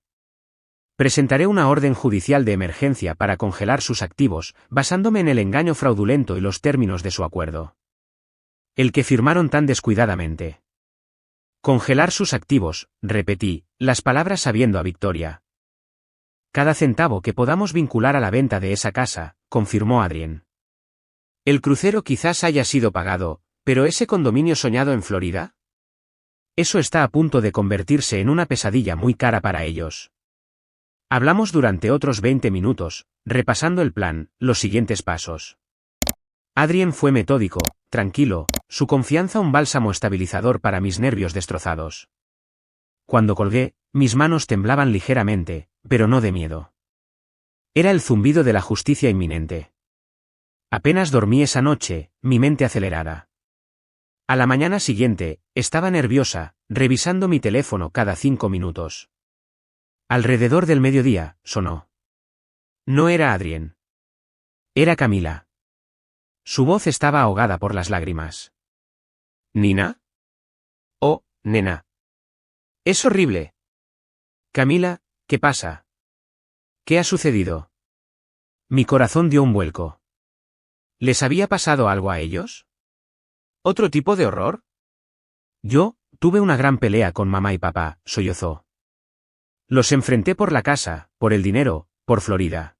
Presentaré una orden judicial de emergencia para congelar sus activos, basándome en el engaño fraudulento y los términos de su acuerdo. El que firmaron tan descuidadamente. Congelar sus activos, repetí, las palabras sabiendo a victoria. Cada centavo que podamos vincular a la venta de esa casa, confirmó Adrien. El crucero quizás haya sido pagado, pero ese condominio soñado en Florida. Eso está a punto de convertirse en una pesadilla muy cara para ellos. Hablamos durante otros 20 minutos, repasando el plan, los siguientes pasos. Adrien fue metódico, tranquilo, su confianza un bálsamo estabilizador para mis nervios destrozados. Cuando colgué, mis manos temblaban ligeramente, pero no de miedo. Era el zumbido de la justicia inminente. Apenas dormí esa noche, mi mente acelerada. A la mañana siguiente, estaba nerviosa, revisando mi teléfono cada 5 minutos. Alrededor del mediodía, sonó. No era Adrien. Era Camila. Su voz estaba ahogada por las lágrimas. ¿Nina? Oh, nena. Es horrible. Camila, ¿qué pasa? ¿Qué ha sucedido? Mi corazón dio un vuelco. ¿Les había pasado algo a ellos? ¿Otro tipo de horror? Yo, tuve una gran pelea con mamá y papá, sollozó. Los enfrenté por la casa, por el dinero, por Florida.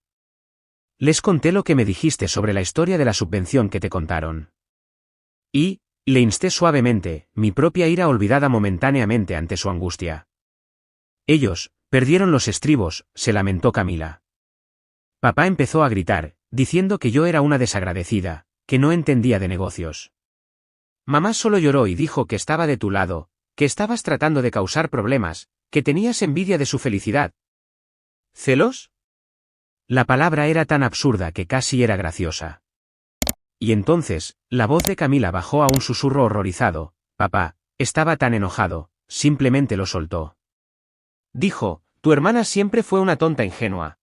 Les conté lo que me dijiste sobre la historia de la subvención que te contaron. Y, le insté suavemente, mi propia ira olvidada momentáneamente ante su angustia. Ellos, perdieron los estribos, se lamentó Camila. Papá empezó a gritar, diciendo que yo era una desagradecida, que no entendía de negocios. Mamá solo lloró y dijo que estaba de tu lado, que estabas tratando de causar problemas, que tenías envidia de su felicidad. ¿Celos? La palabra era tan absurda que casi era graciosa. Y entonces, la voz de Camila bajó a un susurro horrorizado. Papá, estaba tan enojado, simplemente lo soltó. Dijo, tu hermana siempre fue una tonta ingenua.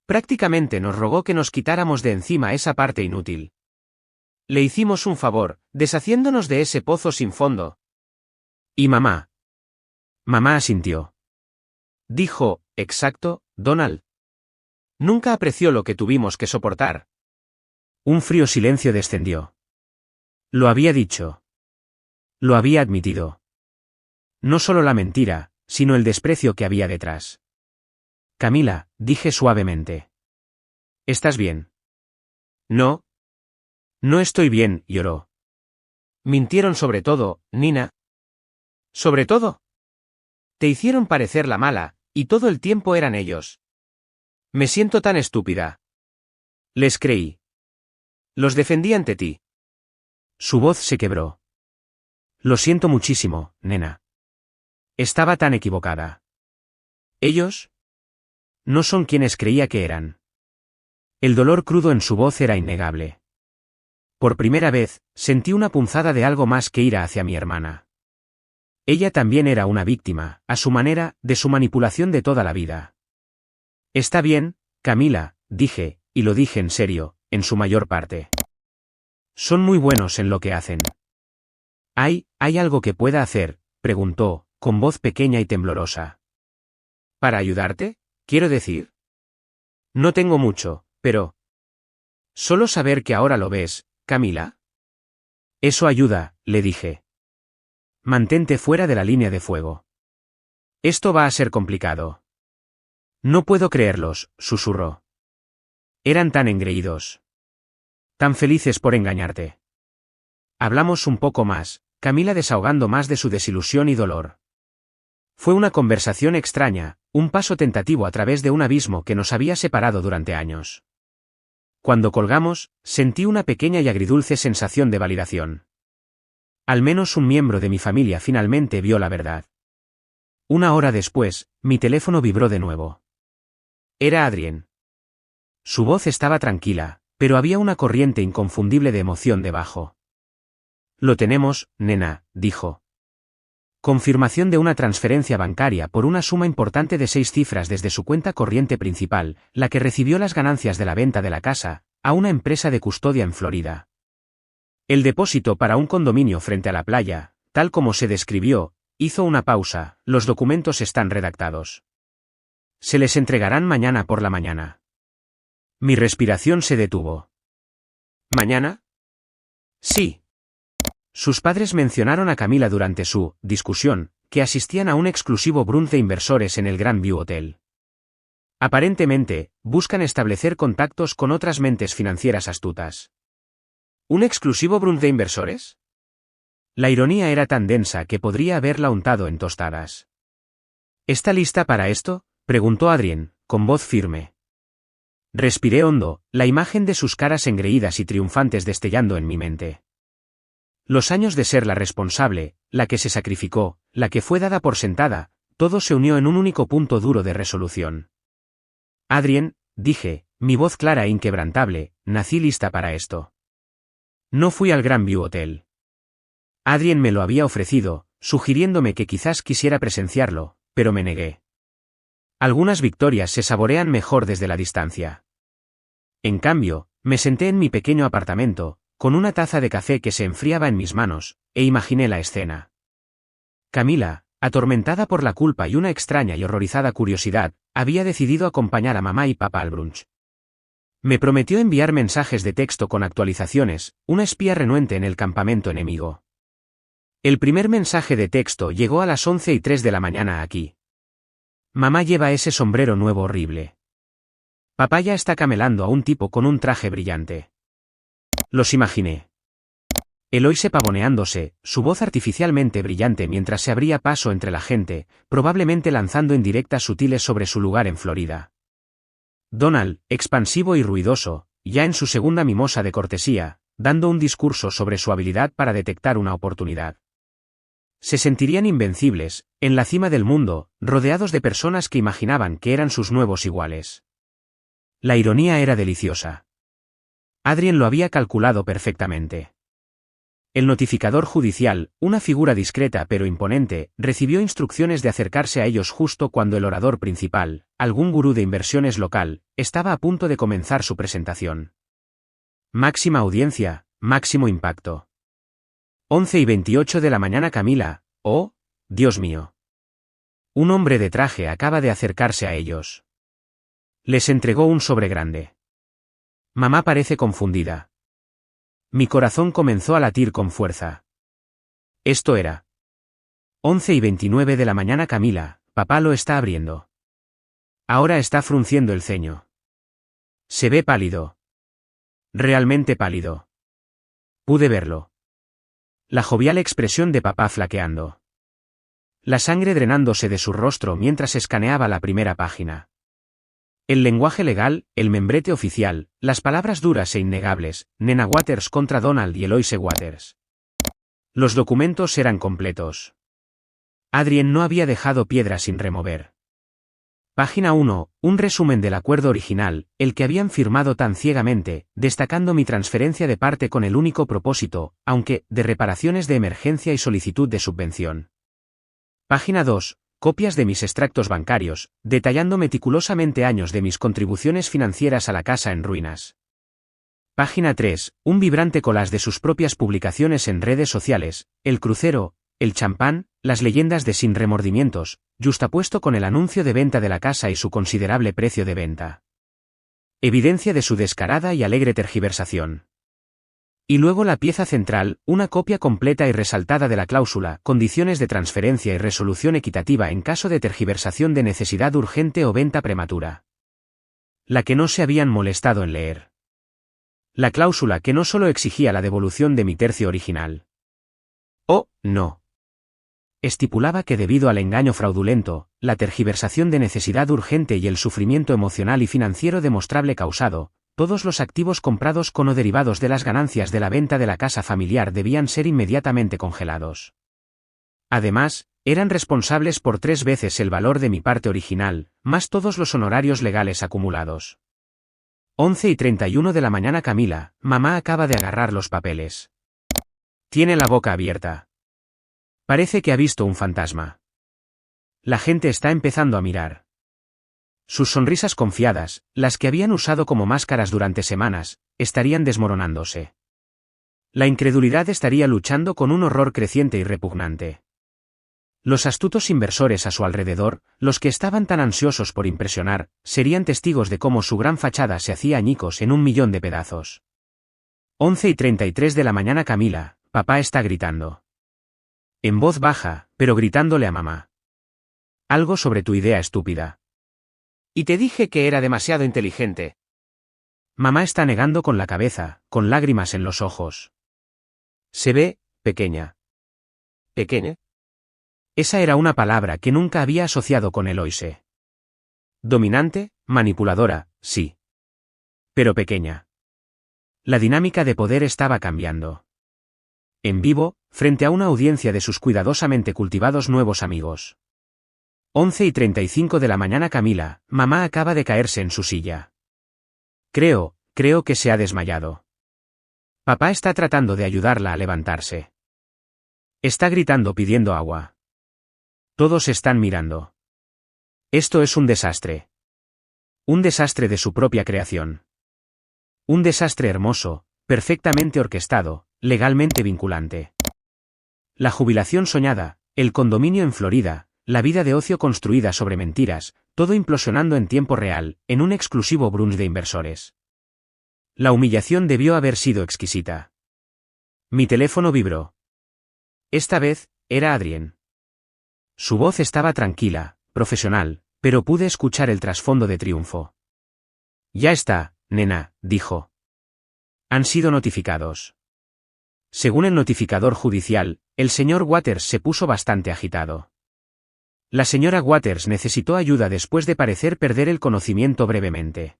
Prácticamente nos rogó que nos quitáramos de encima esa parte inútil. Le hicimos un favor, deshaciéndonos de ese pozo sin fondo. ¿Y mamá? Mamá asintió. Dijo, exacto, Donald. Nunca apreció lo que tuvimos que soportar. Un frío silencio descendió. Lo había dicho. Lo había admitido. No solo la mentira, sino el desprecio que había detrás. Camila, dije suavemente. ¿Estás bien? No. No estoy bien, lloró. Mintieron sobre todo, Nina. ¿Sobre todo? Te hicieron parecer la mala, y todo el tiempo eran ellos. Me siento tan estúpida. Les creí. Los defendí ante ti. Su voz se quebró. Lo siento muchísimo, nena. Estaba tan equivocada. ¿Ellos? No son quienes creía que eran. El dolor crudo en su voz era innegable. Por primera vez, sentí una punzada de algo más que ira hacia mi hermana. Ella también era una víctima, a su manera, de su manipulación de toda la vida. Está bien, Camila, dije, y lo dije en serio, en su mayor parte. Son muy buenos en lo que hacen. ¿Hay algo que pueda hacer?, preguntó, con voz pequeña y temblorosa. ¿Para ayudarte? Quiero decir. No tengo mucho, pero... Solo saber que ahora lo ves, Camila. Eso ayuda, le dije. Mantente fuera de la línea de fuego. Esto va a ser complicado. No puedo creerlos, susurró. Eran tan engreídos. Tan felices por engañarte. Hablamos un poco más, Camila desahogando más de su desilusión y dolor. Fue una conversación extraña, un paso tentativo a través de un abismo que nos había separado durante años. Cuando colgamos, sentí una pequeña y agridulce sensación de validación. Al menos un miembro de mi familia finalmente vio la verdad. Una hora después, mi teléfono vibró de nuevo. Era Adrien. Su voz estaba tranquila, pero había una corriente inconfundible de emoción debajo. Lo tenemos, nena, dijo. Confirmación de una transferencia bancaria por una suma importante de 6 cifras desde su cuenta corriente principal, la que recibió las ganancias de la venta de la casa, a una empresa de custodia en Florida. El depósito para un condominio frente a la playa, tal como se describió, hizo una pausa, los documentos están redactados. Se les entregarán mañana por la mañana. Mi respiración se detuvo. ¿Mañana? Sí. Sus padres mencionaron a Camila durante su discusión, que asistían a un exclusivo brunch de inversores en el Grand View Hotel. Aparentemente, buscan establecer contactos con otras mentes financieras astutas. ¿Un exclusivo brunch de inversores? La ironía era tan densa que podría haberla untado en tostadas. ¿Está lista para esto?, preguntó Adrien, con voz firme. Respiré hondo, la imagen de sus caras engreídas y triunfantes destellando en mi mente. Los años de ser la responsable, la que se sacrificó, la que fue dada por sentada, todo se unió en un único punto duro de resolución. Adrien, dije, mi voz clara e inquebrantable, nací lista para esto. No fui al Grand View Hotel. Adrien me lo había ofrecido, sugiriéndome que quizás quisiera presenciarlo, pero me negué. Algunas victorias se saborean mejor desde la distancia. En cambio, me senté en mi pequeño apartamento, con una taza de café que se enfriaba en mis manos, e imaginé la escena. Camila, atormentada por la culpa y una extraña y horrorizada curiosidad, había decidido acompañar a mamá y papá al brunch. Me prometió enviar mensajes de texto con actualizaciones, una espía renuente en el campamento enemigo. El primer mensaje de texto llegó a las 11:03 de la mañana aquí. Mamá lleva ese sombrero nuevo horrible. Papá ya está camelando a un tipo con un traje brillante. Los imaginé. Eloise pavoneándose, su voz artificialmente brillante mientras se abría paso entre la gente, probablemente lanzando indirectas sutiles sobre su lugar en Florida. Donald, expansivo y ruidoso, ya en su segunda mimosa de cortesía, dando un discurso sobre su habilidad para detectar una oportunidad. Se sentirían invencibles, en la cima del mundo, rodeados de personas que imaginaban que eran sus nuevos iguales. La ironía era deliciosa. Adrien lo había calculado perfectamente. El notificador judicial, una figura discreta pero imponente, recibió instrucciones de acercarse a ellos justo cuando el orador principal, algún gurú de inversiones local, estaba a punto de comenzar su presentación. Máxima audiencia, máximo impacto. 11:28 de la mañana. Camila, oh, Dios mío. Un hombre de traje acaba de acercarse a ellos. Les entregó un sobre grande. Mamá parece confundida. Mi corazón comenzó a latir con fuerza. Esto era. 11:29 de la mañana. Camila, papá lo está abriendo. Ahora está frunciendo el ceño. Se ve pálido. Realmente pálido. Pude verlo. La jovial expresión de papá flaqueando. La sangre drenándose de su rostro mientras escaneaba la primera página. El lenguaje legal, el membrete oficial, las palabras duras e innegables, Nena Waters contra Donald y Eloise Waters. Los documentos eran completos. Adrien no había dejado piedra sin remover. Página 1, un resumen del acuerdo original, el que habían firmado tan ciegamente, destacando mi transferencia de parte con el único propósito, aunque, de reparaciones de emergencia y solicitud de subvención. Página 2, copias de mis extractos bancarios, detallando meticulosamente años de mis contribuciones financieras a la casa en ruinas. Página 3, un vibrante collage de sus propias publicaciones en redes sociales, el crucero, el champán, las leyendas de Sin Remordimientos, justapuesto con el anuncio de venta de la casa y su considerable precio de venta. Evidencia de su descarada y alegre tergiversación. Y luego la pieza central, una copia completa y resaltada de la cláusula, condiciones de transferencia y resolución equitativa en caso de tergiversación de necesidad urgente o venta prematura. La que no se habían molestado en leer. La cláusula que no solo exigía la devolución de mi tercio original. Oh, no. Estipulaba que debido al engaño fraudulento, la tergiversación de necesidad urgente y el sufrimiento emocional y financiero demostrable causado, todos los activos comprados con o derivados de las ganancias de la venta de la casa familiar debían ser inmediatamente congelados. Además, eran responsables por 3 veces el valor de mi parte original, más todos los honorarios legales acumulados. 11:31 de la mañana. Camila, mamá acaba de agarrar los papeles. Tiene la boca abierta. Parece que ha visto un fantasma. La gente está empezando a mirar. Sus sonrisas confiadas, las que habían usado como máscaras durante semanas, estarían desmoronándose. La incredulidad estaría luchando con un horror creciente y repugnante. Los astutos inversores a su alrededor, los que estaban tan ansiosos por impresionar, serían testigos de cómo su gran fachada se hacía añicos en 1.000.000 de pedazos. 11:33 de la mañana. Camila, papá está gritando. En voz baja, pero gritándole a mamá. Algo sobre tu idea estúpida. Y te dije que era demasiado inteligente. Mamá está negando con la cabeza, con lágrimas en los ojos. Se ve, pequeña. ¿Pequeña? Esa era una palabra que nunca había asociado con Eloise. Dominante, manipuladora, sí. Pero pequeña. La dinámica de poder estaba cambiando. En vivo, frente a una audiencia de sus cuidadosamente cultivados nuevos amigos. 11:35 de la mañana. Camila, mamá acaba de caerse en su silla. Creo que se ha desmayado. Papá está tratando de ayudarla a levantarse. Está gritando pidiendo agua. Todos están mirando. Esto es un desastre. Un desastre de su propia creación. Un desastre hermoso, perfectamente orquestado, legalmente vinculante. La jubilación soñada, el condominio en Florida, la vida de ocio construida sobre mentiras, todo implosionando en tiempo real, en un exclusivo brunch de inversores. La humillación debió haber sido exquisita. Mi teléfono vibró. Esta vez, era Adrien. Su voz estaba tranquila, profesional, pero pude escuchar el trasfondo de triunfo. Ya está, nena, dijo. Han sido notificados. Según el notificador judicial, el señor Waters se puso bastante agitado. La señora Waters necesitó ayuda después de parecer perder el conocimiento brevemente.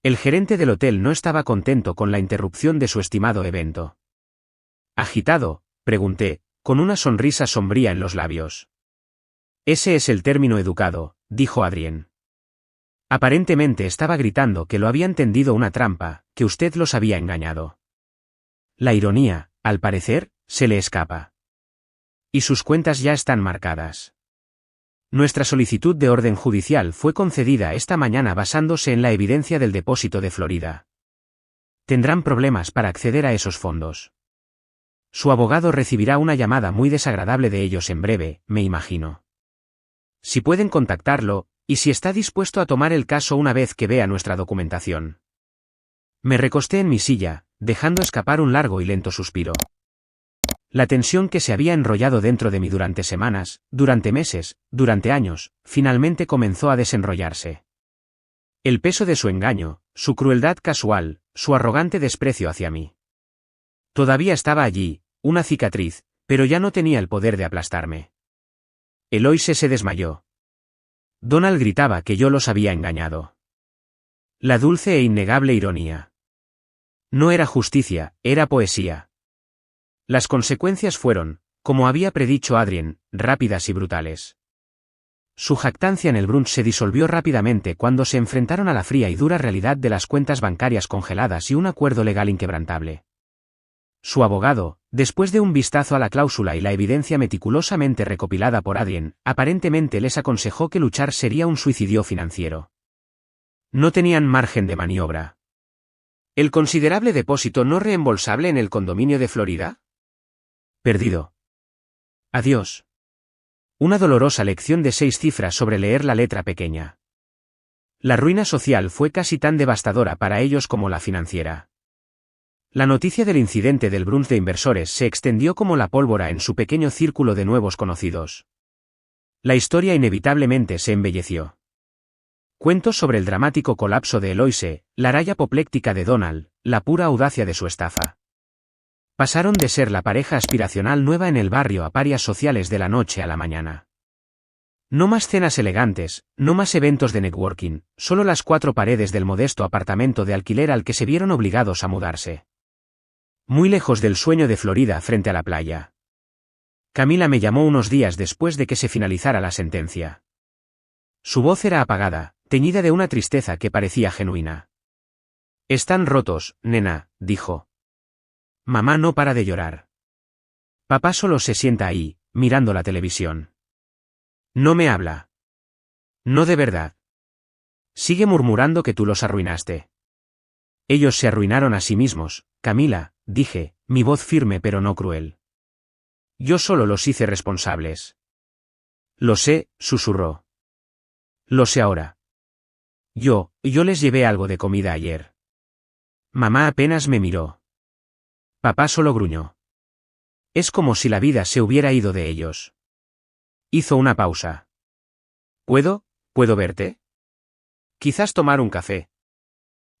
El gerente del hotel no estaba contento con la interrupción de su estimado evento. ¿Agitado?, pregunté, con una sonrisa sombría en los labios. Ese es el término educado, dijo Adrien. Aparentemente estaba gritando que lo habían tendido una trampa, que usted los había engañado. La ironía, al parecer, se le escapa. Y sus cuentas ya están marcadas. Nuestra solicitud de orden judicial fue concedida esta mañana basándose en la evidencia del depósito de Florida. Tendrán problemas para acceder a esos fondos. Su abogado recibirá una llamada muy desagradable de ellos en breve, me imagino. Si pueden contactarlo, y si está dispuesto a tomar el caso una vez que vea nuestra documentación. Me recosté en mi silla, dejando escapar un largo y lento suspiro. La tensión que se había enrollado dentro de mí durante semanas, durante meses, durante años, finalmente comenzó a desenrollarse. El peso de su engaño, su crueldad casual, su arrogante desprecio hacia mí. Todavía estaba allí, una cicatriz, pero ya no tenía el poder de aplastarme. Eloise se desmayó. Donald gritaba que yo los había engañado. La dulce e innegable ironía. No era justicia, era poesía. Las consecuencias fueron, como había predicho Adrien, rápidas y brutales. Su jactancia en el brunch se disolvió rápidamente cuando se enfrentaron a la fría y dura realidad de las cuentas bancarias congeladas y un acuerdo legal inquebrantable. Su abogado, después de un vistazo a la cláusula y la evidencia meticulosamente recopilada por Adrien, aparentemente les aconsejó que luchar sería un suicidio financiero. No tenían margen de maniobra. ¿El considerable depósito no reembolsable en el condominio de Florida? Perdido. Adiós. Una dolorosa lección de 6 cifras sobre leer la letra pequeña. La ruina social fue casi tan devastadora para ellos como la financiera. La noticia del incidente del brunch de inversores se extendió como la pólvora en su pequeño círculo de nuevos conocidos. La historia inevitablemente se embelleció. Cuentos sobre el dramático colapso de Eloise, la raya apopléctica de Donald, la pura audacia de su estafa. Pasaron de ser la pareja aspiracional nueva en el barrio a parias sociales de la noche a la mañana. No más cenas elegantes, no más eventos de networking, solo las 4 paredes del modesto apartamento de alquiler al que se vieron obligados a mudarse. Muy lejos del sueño de Florida frente a la playa. Camila me llamó unos días después de que se finalizara la sentencia. Su voz era apagada, teñida de una tristeza que parecía genuina. Están rotos, nena, dijo. Mamá no para de llorar. Papá solo se sienta ahí, mirando la televisión. No me habla. No de verdad. Sigue murmurando que tú los arruinaste. Ellos se arruinaron a sí mismos, Camila, dije, mi voz firme pero no cruel. Yo solo los hice responsables. Lo sé, susurró. Lo sé ahora. Yo les llevé algo de comida ayer. Mamá apenas me miró. Papá solo gruñó. Es como si la vida se hubiera ido de ellos. Hizo una pausa. ¿Puedo verte? Quizás tomar un café.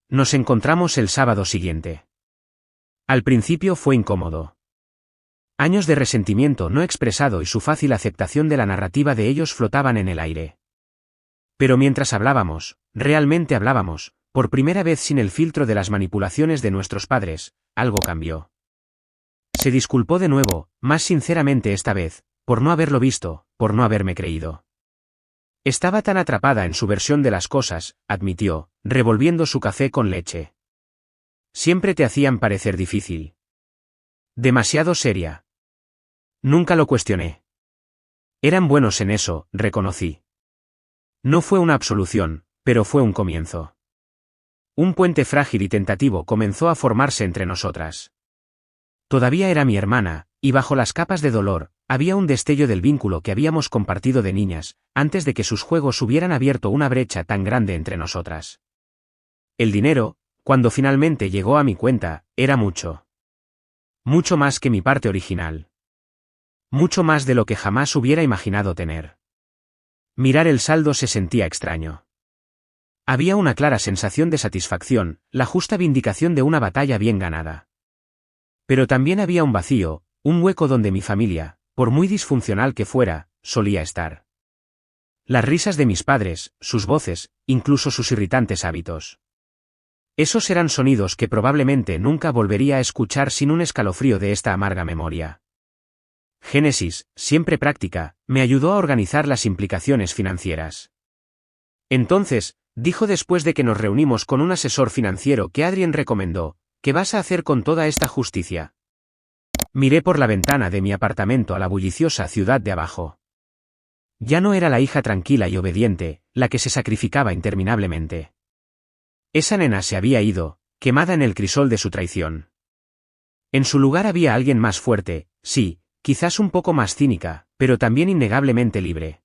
Nos encontramos el sábado siguiente. Al principio fue incómodo. Años de resentimiento no expresado y su fácil aceptación de la narrativa de ellos flotaban en el aire. Pero mientras hablábamos, realmente hablábamos, por primera vez sin el filtro de las manipulaciones de nuestros padres, algo cambió. Se disculpó de nuevo, más sinceramente esta vez, por no haberlo visto, por no haberme creído. Estaba tan atrapada en su versión de las cosas, admitió, revolviendo su café con leche. Siempre te hacían parecer difícil. Demasiado seria. Nunca lo cuestioné. Eran buenos en eso, reconocí. No fue una absolución, pero fue un comienzo. Un puente frágil y tentativo comenzó a formarse entre nosotras. Todavía era mi hermana, y bajo las capas de dolor, había un destello del vínculo que habíamos compartido de niñas, antes de que sus juegos hubieran abierto una brecha tan grande entre nosotras. El dinero, cuando finalmente llegó a mi cuenta, era mucho. Mucho más que mi parte original. Mucho más de lo que jamás hubiera imaginado tener. Mirar el saldo se sentía extraño. Había una clara sensación de satisfacción, la justa vindicación de una batalla bien ganada. Pero también había un vacío, un hueco donde mi familia, por muy disfuncional que fuera, solía estar. Las risas de mis padres, sus voces, incluso sus irritantes hábitos. Esos eran sonidos que probablemente nunca volvería a escuchar sin un escalofrío de esta amarga memoria. Génesis, siempre práctica, me ayudó a organizar las implicaciones financieras. Entonces, dijo después de que nos reunimos con un asesor financiero que Adrien recomendó, ¿qué vas a hacer con toda esta justicia? Miré por la ventana de mi apartamento a la bulliciosa ciudad de abajo. Ya no era la hija tranquila y obediente, la que se sacrificaba interminablemente. Esa nena se había ido, quemada en el crisol de su traición. En su lugar había alguien más fuerte, sí, quizás un poco más cínica, pero también innegablemente libre.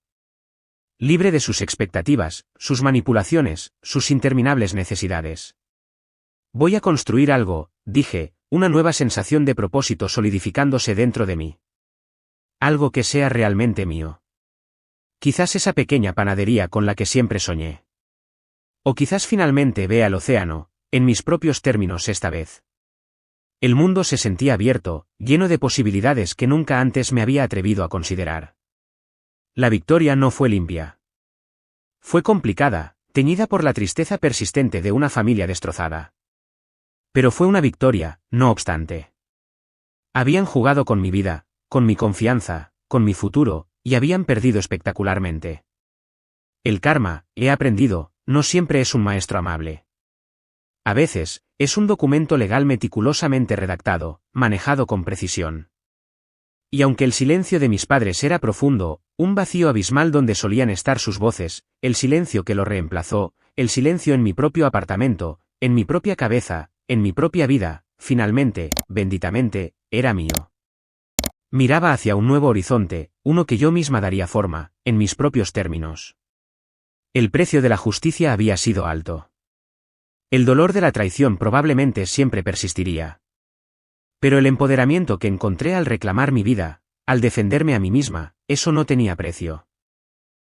Libre de sus expectativas, sus manipulaciones, sus interminables necesidades. Voy a construir algo, dije, una nueva sensación de propósito solidificándose dentro de mí. Algo que sea realmente mío. Quizás esa pequeña panadería con la que siempre soñé. O quizás finalmente vea el océano, en mis propios términos esta vez. El mundo se sentía abierto, lleno de posibilidades que nunca antes me había atrevido a considerar. La victoria no fue limpia. Fue complicada, teñida por la tristeza persistente de una familia destrozada. Pero fue una victoria, no obstante. Habían jugado con mi vida, con mi confianza, con mi futuro, y habían perdido espectacularmente. El karma, he aprendido, no siempre es un maestro amable. A veces, es un documento legal meticulosamente redactado, manejado con precisión. Y aunque el silencio de mis padres era profundo, un vacío abismal donde solían estar sus voces, el silencio que lo reemplazó, el silencio en mi propio apartamento, en mi propia cabeza, en mi propia vida, finalmente, benditamente, era mío. Miraba hacia un nuevo horizonte, uno que yo misma daría forma, en mis propios términos. El precio de la justicia había sido alto. El dolor de la traición probablemente siempre persistiría. Pero el empoderamiento que encontré al reclamar mi vida, al defenderme a mí misma, eso no tenía precio.